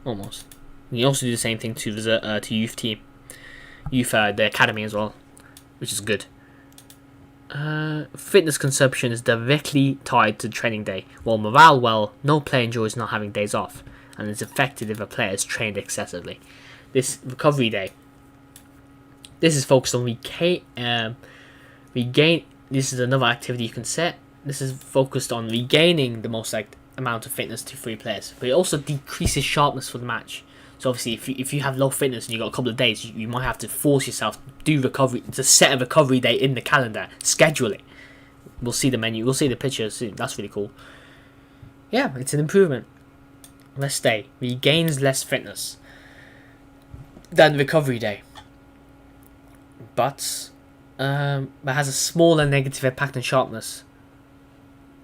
almost. You can also do the same thing to the youth team, the academy as well, which is good. Fitness consumption is directly tied to training day, while morale, no player enjoys not having days off, and is affected if a player is trained excessively. This recovery day, this is focused on regain. This is another activity you can set. This is focused on regaining the most amount of fitness to 3 players, but it also decreases sharpness for the match. So obviously, if you have low fitness and you got a couple of days, you might have to force yourself to do recovery, to set a recovery day in the calendar, schedule it. We'll see the menu, we'll see the pictures soon. That's really cool. Yeah, it's an improvement. Rest day regains less fitness than recovery day, but has a smaller negative impact on sharpness.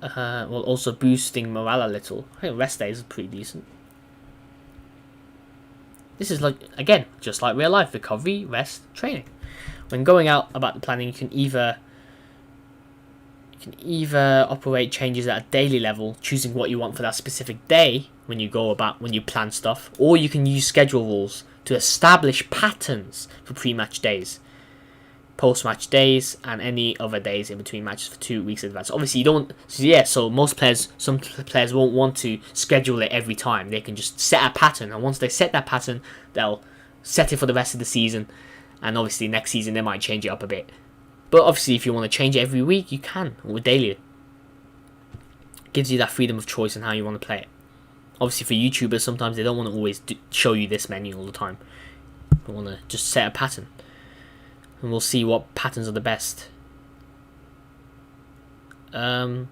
While also boosting morale a little. I think rest day is pretty decent. This is again, just like real life, recovery, rest, training. When going out about the planning, you can either operate changes at a daily level, choosing what you want for that specific day when you plan stuff, or you can use schedule rules to establish patterns for pre-match days, post-match days, and any other days in between matches for 2 weeks in advance. Obviously, you don't. So some players won't want to schedule it every time. They can just set a pattern, and once they set that pattern, they'll set it for the rest of the season. And obviously, next season they might change it up a bit. But obviously, if you want to change it every week, you can, or daily. It gives you that freedom of choice on how you want to play it. Obviously, for YouTubers, sometimes they don't want to always show you this menu all the time. They want to just set a pattern. And we'll see what patterns are the best. Players.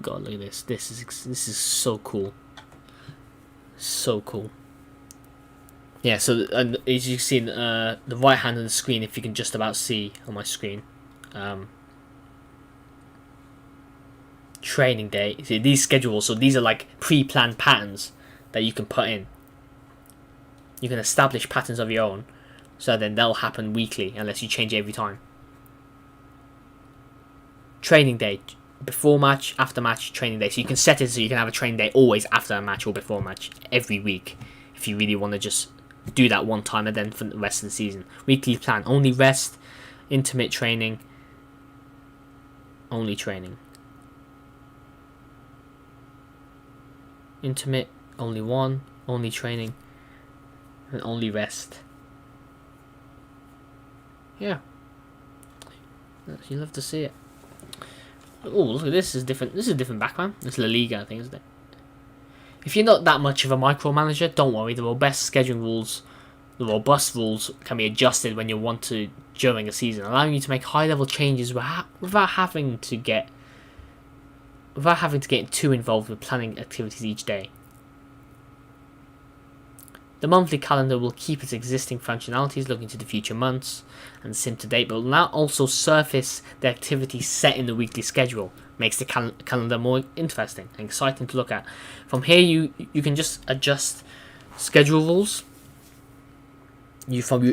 God, look at this. This is so cool. So cool. Yeah. So as you can see, the right hand of the screen, if you can just about see on my screen, training day. See these schedules. So these are like pre-planned patterns that you can put in. You can establish patterns of your own, so then they'll happen weekly unless you change it every time. Training day, before match, after match, training day. So you can set it so you can have a training day always after a match or before a match every week, if you really want to just do that one time and then for the rest of the season. Weekly plan, only rest, intimate training, only training. Intimate, only one, only training, and only rest. Yeah. You love to see it. Oh, look at this. This is different. This is a different background. It's La Liga, I think, isn't it? If you're not that much of a micromanager, don't worry. The robust rules can be adjusted when you want to during a season, allowing you to make high-level changes without having to get too involved with planning activities each day. The monthly calendar will keep its existing functionalities looking to the future months and sim to date, but will now also surface the activities set in the weekly schedule. Makes the calendar more interesting and exciting to look at. From here, you can just adjust schedule rules.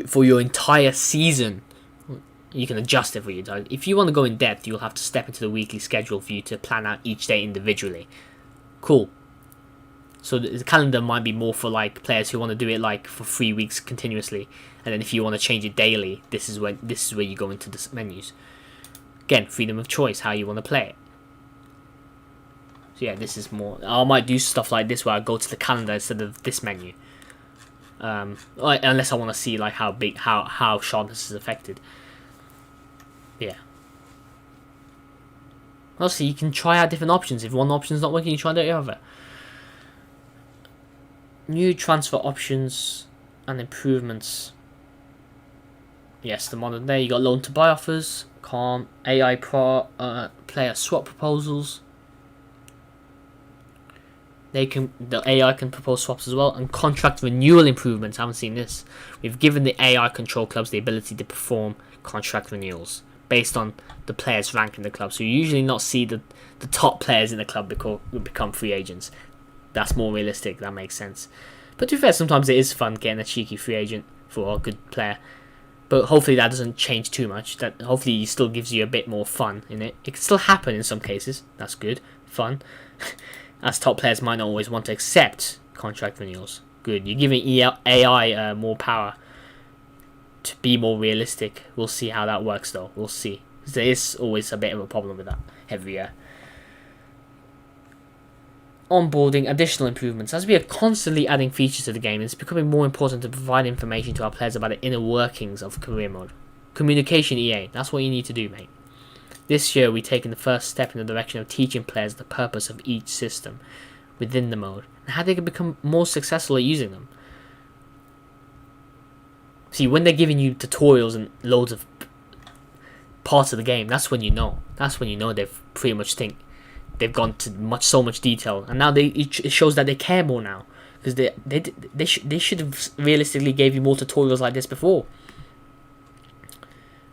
For your entire season, you can adjust it for you. If you want to go in depth, you'll have to step into the weekly schedule for you to plan out each day individually. Cool. So the calendar might be more for like players who want to do it like for 3 weeks continuously, and then if you want to change it daily, this is where you go into the menus. Again, freedom of choice, how you want to play it. So yeah, this is more. I might do stuff like this where I go to the calendar instead of this menu. Unless I want to see like how sharpness is affected. Yeah. Also, you can try out different options. If one option is not working, you try the other. New transfer options and improvements. Yes, the modern day. You got loan to buy offers, calm, AI player swap proposals. The AI can propose swaps as well, and contract renewal improvements. I haven't seen this. We've given the AI control clubs the ability to perform contract renewals based on the players' rank in the club. So you usually not see the top players in the club become free agents. That's more realistic. That makes sense. But to be fair, sometimes it is fun getting a cheeky free agent for a good player. But hopefully that doesn't change too much. That hopefully still gives you a bit more fun in it. It can still happen in some cases. That's good. Fun. As top players might not always want to accept contract renewals. Good. You're giving AI more power to be more realistic. We'll see how that works though. We'll see. There is always a bit of a problem with that every year. Onboarding additional improvements. As we are constantly adding features to the game, it's becoming more important to provide information to our players about the inner workings of career mode. Communication EA. That's what you need to do, mate. This year, we've taken the first step in the direction of teaching players the purpose of each system within the mode and how they can become more successful at using them. See, when they're giving you tutorials and loads of parts of the game, that's when you know. That's when you know they've pretty much they've gone to so much detail, and now it shows that they care more now, because they should have realistically gave you more tutorials like this before.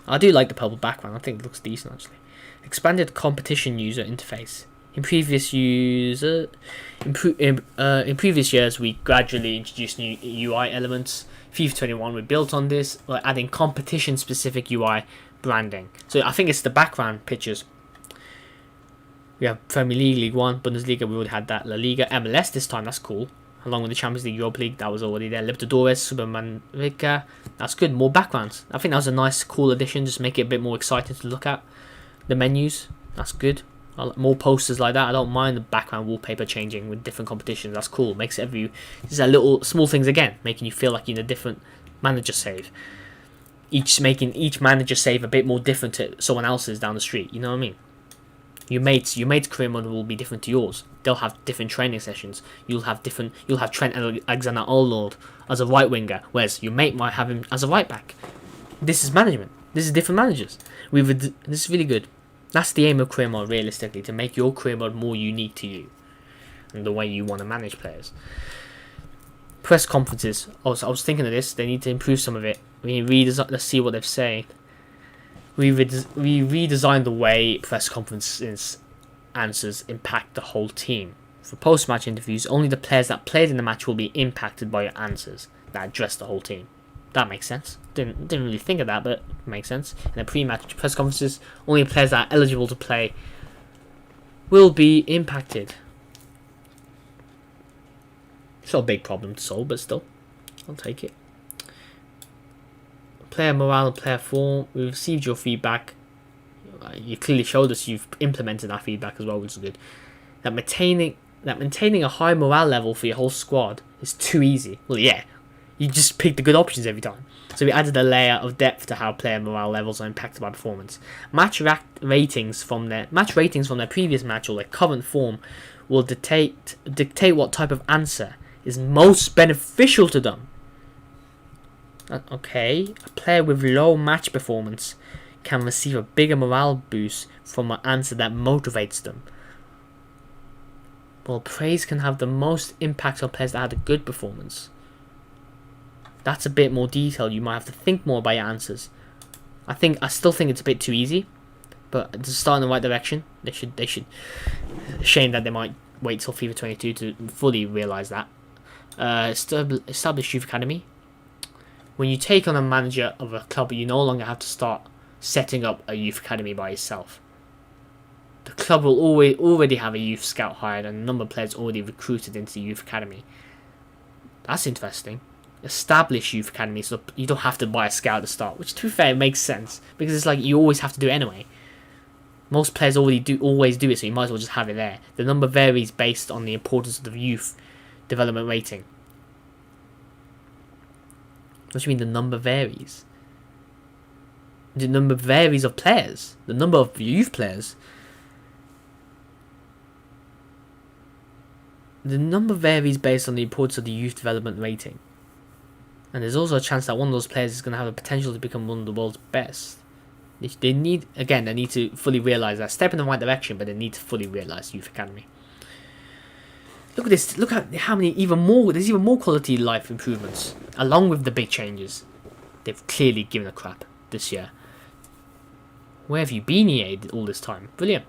I do like the purple background. I think it looks decent actually. Expanded competition user interface. In previous years, we gradually introduced new UI elements. FIFA 21 we built on this, by adding competition-specific UI branding. So I think it's the background pictures. We have Premier League, League 1, Bundesliga, we already had that. La Liga, MLS this time, that's cool. Along with the Champions League, Europa League, that was already there. Libertadores, Supermanrica, that's good. More backgrounds. I think that was a nice, cool addition. Just make it a bit more exciting to look at. The menus, that's good. More posters like that. I don't mind the background wallpaper changing with different competitions. That's cool. Makes these are little small things again, making you feel like you're in a different manager save. Making each manager save a bit more different to someone else's down the street. You know what I mean? Your mate's career mode will be different to yours. They'll have different training sessions. You'll have Trent Alexander-Arnold as a right winger, whereas your mate might have him as a right back. This is management. This is different managers. This is really good. That's the aim of career mode, realistically, to make your career mode more unique to you and the way you want to manage players. Press conferences. I was thinking of this. They need to improve some of it. Let's see what they've said. We redesigned the way press conferences answers impact the whole team. For post-match interviews, only the players that played in the match will be impacted by your answers that address the whole team. That makes sense. Didn't really think of that, but it makes sense. In the pre-match press conferences, only players that are eligible to play will be impacted. It's not a big problem to solve, but still, I'll take it. Player morale and player form. We received your feedback. You clearly showed us you've implemented that feedback as well, which is good. That maintaining a high morale level for your whole squad is too easy. Well, yeah, you just pick the good options every time. So we added a layer of depth to how player morale levels are impacted by performance. Match ratings from their previous match or their current form will dictate what type of answer is most beneficial to them. Okay, a player with low match performance can receive a bigger morale boost from an answer that motivates them. Well, praise can have the most impact on players that had a good performance. That's a bit more detailed. You might have to think more about your answers. I still think it's a bit too easy, but to start in the right direction, they should. Shame that they might wait till FIFA 22 to fully realise that. Establish youth academy. When you take on a manager of a club, you no longer have to start setting up a youth academy by yourself. The club will already have a youth scout hired and a number of players already recruited into the youth academy. That's interesting. Establish youth academy so you don't have to buy a scout at the start, which to be fair makes sense because it's like you always have to do it anyway. Most players always do it, so you might as well just have it there. The number varies based on the importance of the youth development rating. What do you mean the number varies? The number varies of players. The number of youth players. The number varies based on the importance of the youth development rating. And there's also a chance that one of those players is going to have the potential to become one of the world's best. They need to fully realise that. Step in the right direction, but they need to fully realise Youth Academy. Look at this. Look at how many there's even more quality of life improvements. Along with the big changes. They've clearly given a crap this year. Where have you been, EA, all this time? Brilliant.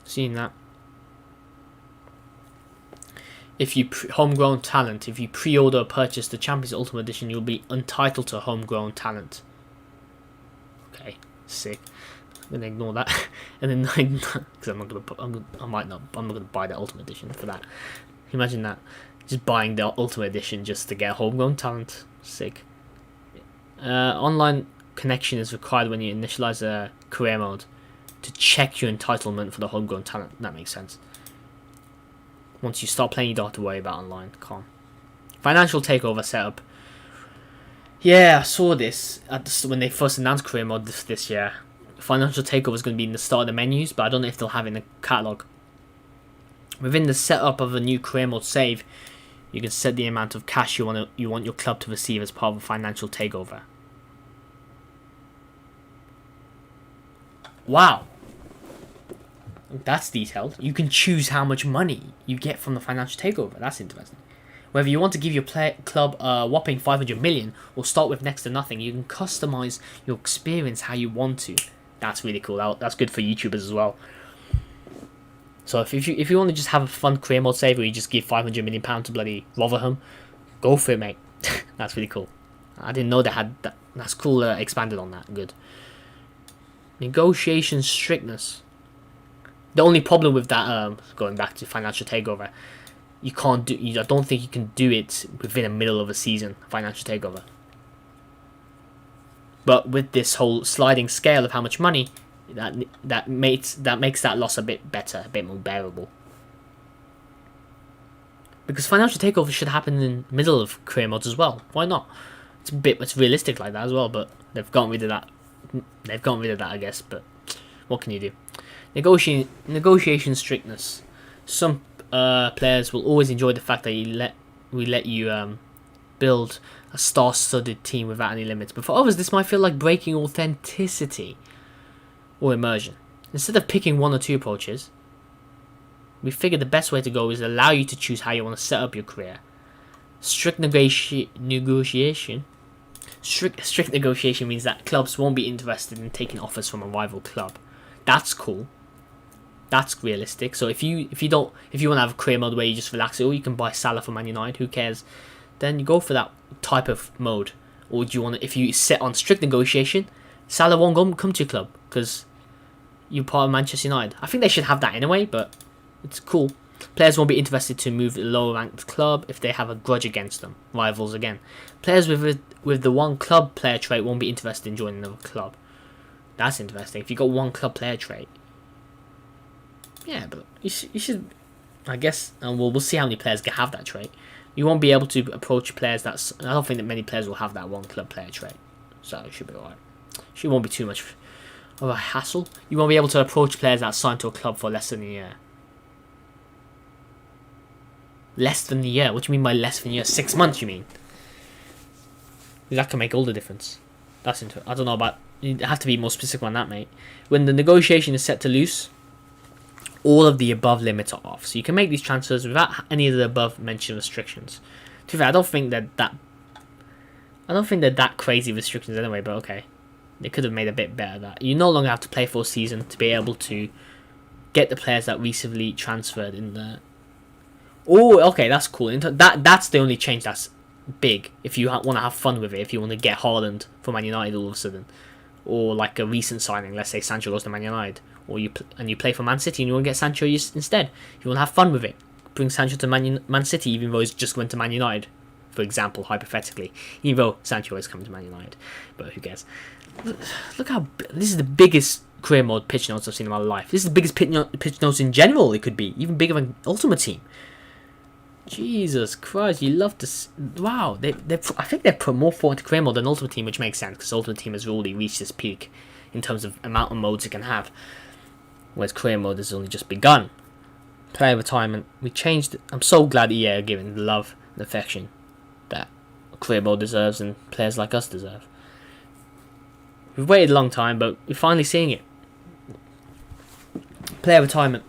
Seeing that. If you homegrown talent, if you pre-order or purchase the Champions Ultimate Edition, you'll be entitled to homegrown talent. Okay, sick. I'm gonna ignore that, and then because I'm not gonna buy the Ultimate Edition for that. Imagine that, just buying the Ultimate Edition just to get homegrown talent. Sick. Online connection is required when you initialize a career mode to check your entitlement for the homegrown talent. That makes sense. Once you start playing, you don't have to worry about online. Calm. Financial Takeover setup. Yeah, I saw this when they first announced career mode this year. Financial Takeover is going to be in the start of the menus, but I don't know if they'll have it in the catalog. Within the setup of a new career mode save, you can set the amount of cash you want your club to receive as part of a financial takeover. Wow. That's detailed. You can choose how much money you get from the financial takeover. That's interesting. Whether you want to give your club a whopping 500 million or start with next to nothing, you can customize your experience how you want to. That's really cool. That's good for YouTubers as well. So if you want to just have a fun career mode save where you just give 500 million pounds to bloody Rotherham, go for it, mate. That's really cool. I didn't know they had that. That's cool. Expanded on that. Good. Negotiation strictness. The only problem with that, going back to financial takeover, I don't think you can do it within the middle of a season, financial takeover. But with this whole sliding scale of how much money, that makes that loss a bit better, a bit more bearable. Because financial takeover should happen in the middle of career modes as well. Why not? It's realistic like that as well, but they've gotten rid of that. I guess. But what can you do? Negotiation strictness. Some players will always enjoy the fact that we let you build a star-studded team without any limits. But for others, this might feel like breaking authenticity or immersion. Instead of picking one or two approaches, we figured the best way to go is allow you to choose how you want to set up your career. Strict negotiation. Strict negotiation means that clubs won't be interested in taking offers from a rival club. That's cool. That's realistic. So if you want to have a career mode where you just relax it, or you can buy Salah for Man United, who cares? Then you go for that type of mode. Or do you want to, if you set on strict negotiation, Salah won't come to your club because you're part of Manchester United. I think they should have that anyway, but it's cool. Players won't be interested to move to a lower ranked club if they have a grudge against them. Rivals again. Players with the one club player trait won't be interested in joining another club. That's interesting. If you got one club player trait, yeah, but you should, I guess, and we'll see how many players can have that trait. You won't be able to approach players I don't think that many players will have that one club player trait, so it should be alright. It won't be too much of a hassle. You won't be able to approach players that signed to a club for less than a year. Less than a year? What do you mean by less than a year? 6 months, you mean? That can make all the difference. That's interesting. I don't know about. You have to be more specific on that, mate. When the negotiation is set to loose, all of the above limits are off. So you can make these transfers without any of the above mentioned restrictions. To be fair, I don't think they're that crazy restrictions anyway, but okay. They could have made a bit better that. You no longer have to play for a season to be able to get the players that recently transferred in there. Oh, okay, that's cool. That's the only change that's big. If you want to have fun with it, if you want to get Haaland for Man United all of a sudden, or like a recent signing. Let's say Sancho goes to Man United, or you play for Man City and you want to get Sancho instead. You want to have fun with it. Bring Sancho to Man City, even though he's just went to Man United, for example, hypothetically. Even though Sancho is coming to Man United, but who cares? Look how this is the biggest career mode pitch notes I've seen in my life. This is the biggest pitch notes in general. It could be even bigger than Ultimate Team. Jesus Christ, you love this. Wow, I think they've put more thought into career mode than Ultimate Team, which makes sense because Ultimate Team has already reached its peak in terms of amount of modes it can have, whereas career mode has only just begun. Player retirement, we changed. I'm so glad EA are giving the love and affection that career mode deserves and players like us deserve. We've waited a long time, but we're finally seeing it. Player retirement.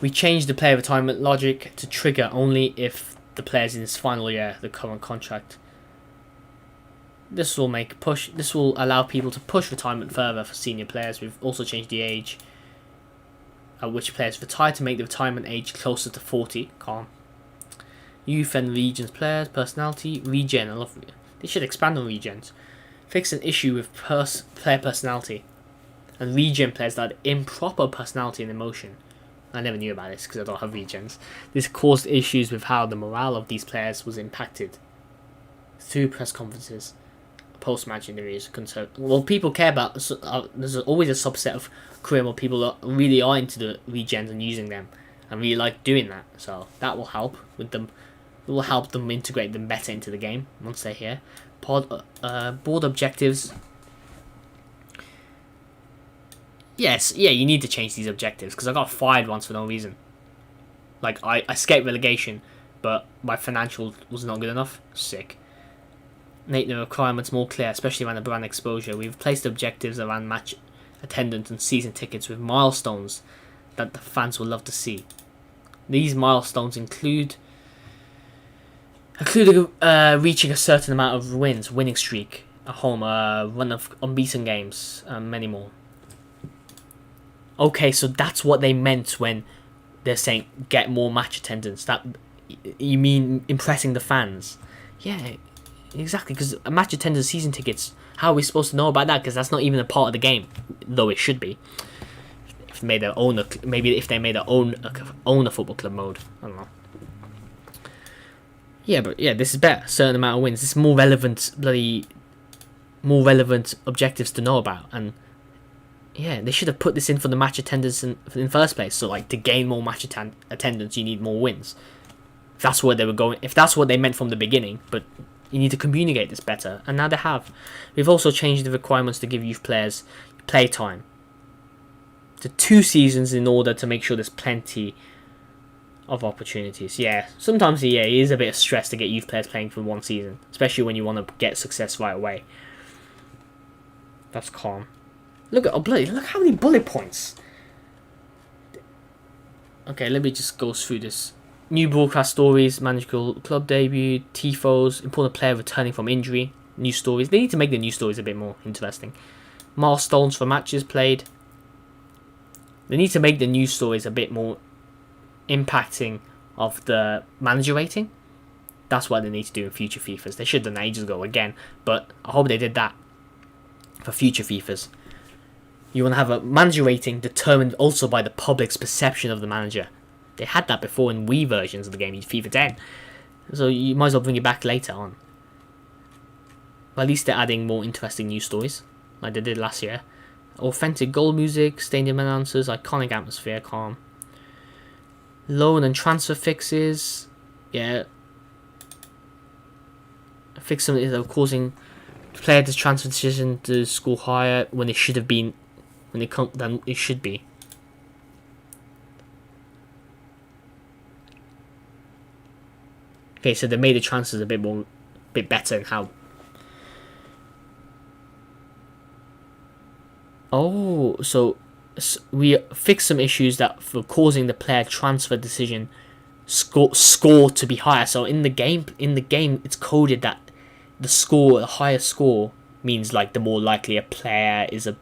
We changed the player retirement logic to trigger only if the player's in his final year, the current contract. This will allow people to push retirement further for senior players. We've also changed the age at which players retire to make the retirement age closer to 40. Calm. Youth and Regions players, personality, regen. I love. They should expand on regens. Fix an issue with player personality and regen players that had improper personality and emotion. I never knew about this because I don't have regens. This caused issues with how the morale of these players was impacted through press conferences, post-match interviews. Well, people care about. There's always a subset of career mode people that really are into the regens and using them, and really like doing that. So that will help with them. It will help them integrate them better into the game once they're here. Board objectives. Yes, yeah, you need to change these objectives because I got fired once for no reason. Like, I escaped relegation, but my financial was not good enough. Sick. Make the requirements more clear, especially around the brand exposure. We've replaced objectives around match attendance and season tickets with milestones that the fans will love to see. These milestones include reaching a certain amount of wins, winning streak, a home, run of unbeaten games, and many more. Okay, so that's what they meant when they're saying get more match attendance. That you mean impressing the fans? Yeah, exactly. Because match attendance, season tickets. How are we supposed to know about that? Because that's not even a part of the game, though it should be. If they made their own, maybe if they made their own a football club mode, I don't know. Yeah, but yeah, this is better. Certain amount of wins. This is more relevant objectives to know about. And yeah, they should have put this in for the match attendance in the first place. So like to gain more match attendance, you need more wins. If that's where they were going. If that's what they meant from the beginning, but you need to communicate this better. And now they have. We've also changed the requirements to give youth players play time to 2 seasons in order to make sure there's plenty of opportunities. Yeah, sometimes it is a bit of stress to get youth players playing for 1 season, especially when you want to get success right away. That's calm. Look how many bullet points. Okay, let me just go through this. New broadcast stories, magical club debut, tifos, important player returning from injury, new stories. They need to make the new stories a bit more interesting. Milestones for matches played. They need to make the new stories a bit more impacting of the manager rating. That's what they need to do in future FIFAs. They should have done that ages ago again, but I hope they did that for future FIFAs. You want to have a manager rating determined also by the public's perception of the manager. They had that before in Wii versions of the game, FIFA 10. So you might as well bring it back later on. But at least they're adding more interesting news stories, like they did last year. Authentic goal music, stadium announcers, iconic atmosphere, calm. Loan and transfer fixes. Yeah. Fix some that are causing player to transfer decision to score higher when it should have been. When it should be. Okay, so they made the transfers a bit better in how. Oh, so we fixed some issues that for causing the player transfer decision score to be higher. So in the game, it's coded that the higher score means like the more likely a player is a.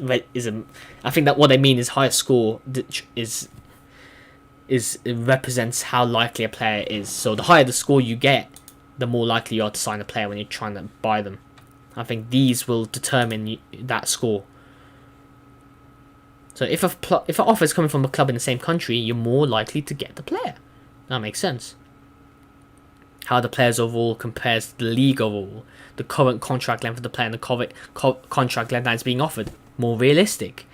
I think that what they mean is higher score is it represents how likely a player is. So the higher the score you get, the more likely you are to sign a player when you're trying to buy them. I think these will determine that score. So if an offer is coming from a club in the same country, you're more likely to get the player. That makes sense. How the players overall compares to the league overall, the current contract length of the player and the current contract length that is being offered, more realistic.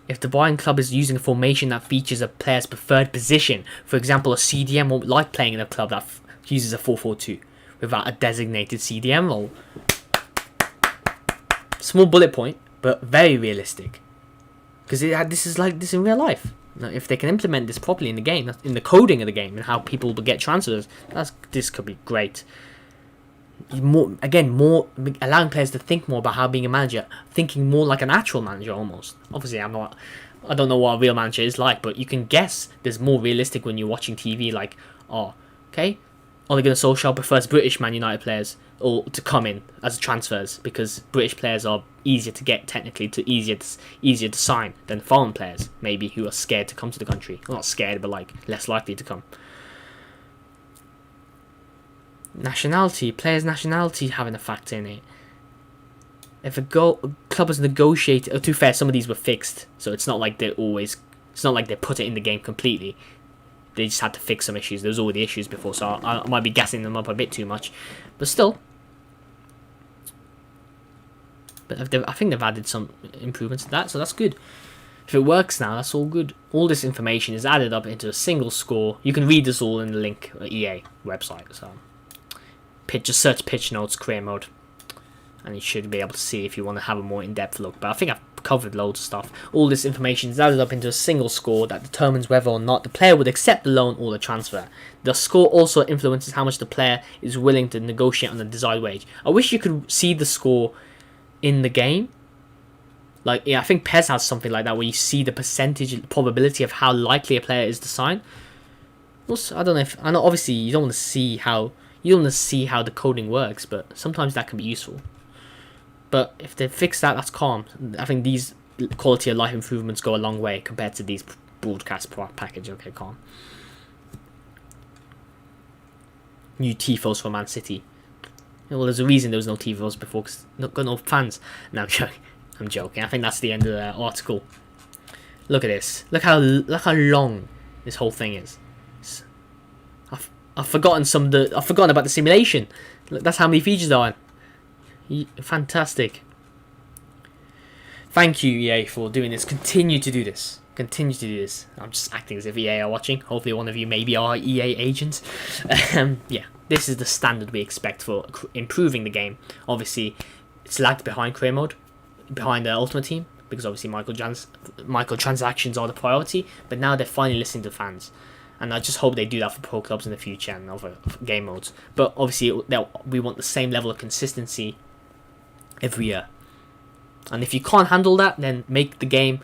If the buying club is using a formation that features a player's preferred position, for example a CDM won't like playing in a club that uses a 4-4-2 without a designated CDM role. Small bullet point, but very realistic. Because this is like this in real life. Now, if they can implement this properly in the game, in the coding of the game, and how people will get transfers, this could be great. More allowing players to think more about how being a manager, thinking more like an actual manager almost. Obviously, I don't know what a real manager is like, but you can guess there's more realistic when you're watching TV. Like, oh, okay, Ole Gunnar Solskjaer prefers British Man United players or to come in as transfers because British players are easier to get technically, easier to sign than foreign players maybe who are scared to come to the country. Well, not scared, but like less likely to come. Players' nationality having a factor in it. If a club has negotiated, to be fair, some of these were fixed, so it's not like they put it in the game completely. They just had to fix some issues. There was already issues before, so I might be gassing them up a bit too much, but still. But I think they've added some improvements to that, so that's good. If it works now, that's all good. All this information is added up into a single score. You can read this all in the link at EA website. So just search pitch notes career mode, and you should be able to see if you want to have a more in-depth look. But I think I've covered loads of stuff. All this information is added up into a single score that determines whether or not the player would accept the loan or the transfer. The score also influences how much the player is willing to negotiate on the desired wage. I wish you could see the score in the game. Like, yeah, I think PES has something like that where you see the percentage probability of how likely a player is to sign. Also, I know obviously you don't want to see how the coding works, but sometimes that can be useful. But if they fix that, that's calm. I think these quality of life improvements go a long way compared to these broadcast package. Okay, calm. New tifos for Man City. Well, there's a reason there was no tifos before, because not got no fans. No, I'm joking. I think that's the end of the article. Look at this. Look how long this whole thing is. I've forgotten about the simulation. Look, that's how many features there are. Fantastic. Thank you, EA, for doing this. Continue to do this. I'm just acting as if EA are watching. Hopefully one of you maybe are EA agents. Yeah, this is the standard we expect for improving the game. Obviously, it's lagged behind career mode, behind the Ultimate Team, because obviously microtransactions are the priority. But now they're finally listening to fans. And I just hope they do that for pro clubs in the future and other game modes. But obviously, we want the same level of consistency every year. And if you can't handle that, then make the game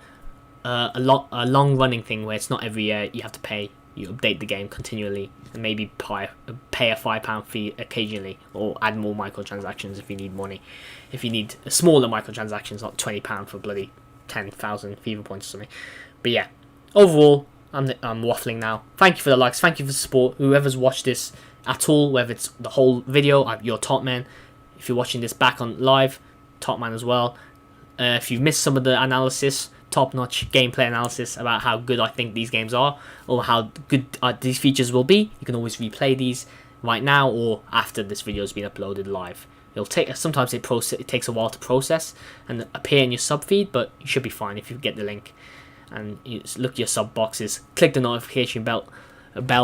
a long-running thing where it's not every year you have to pay. You update the game continually and maybe pay a £5 fee occasionally, or add more microtransactions if you need money. If you need smaller microtransactions, not £20 for bloody 10,000 Fifa points or something. But yeah, overall, I'm waffling now. Thank you for the likes. Thank you for the support. Whoever's watched this at all, whether it's the whole video, you're top man. If you're watching this back on live, top man as well. If you've missed some of the analysis, top-notch gameplay analysis about how good I think these games are, or how good these features will be, you can always replay these right now or after this video has been uploaded live. Sometimes it takes a while to process and appear in your sub feed, but you should be fine if you get the link. And you look at your sub boxes, click the notification bell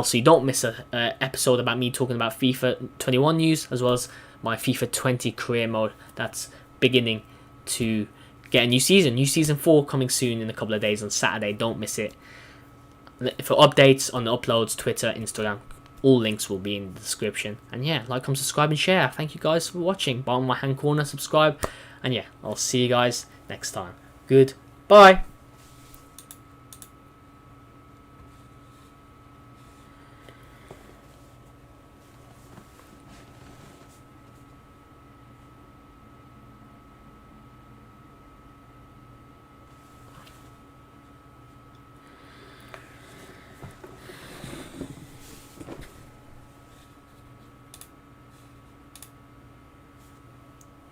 so you don't miss a episode about me talking about FIFA 21 news, as well as my FIFA 20 career mode that's beginning to get a new season 4 coming soon in a couple of days on Saturday. Don't miss it. For updates on the uploads, Twitter, Instagram, all links will be in the description. And yeah, like, comment, subscribe and share. Thank you guys for watching. Bottom right hand corner, subscribe, and yeah, I'll see you guys next time. Goodbye.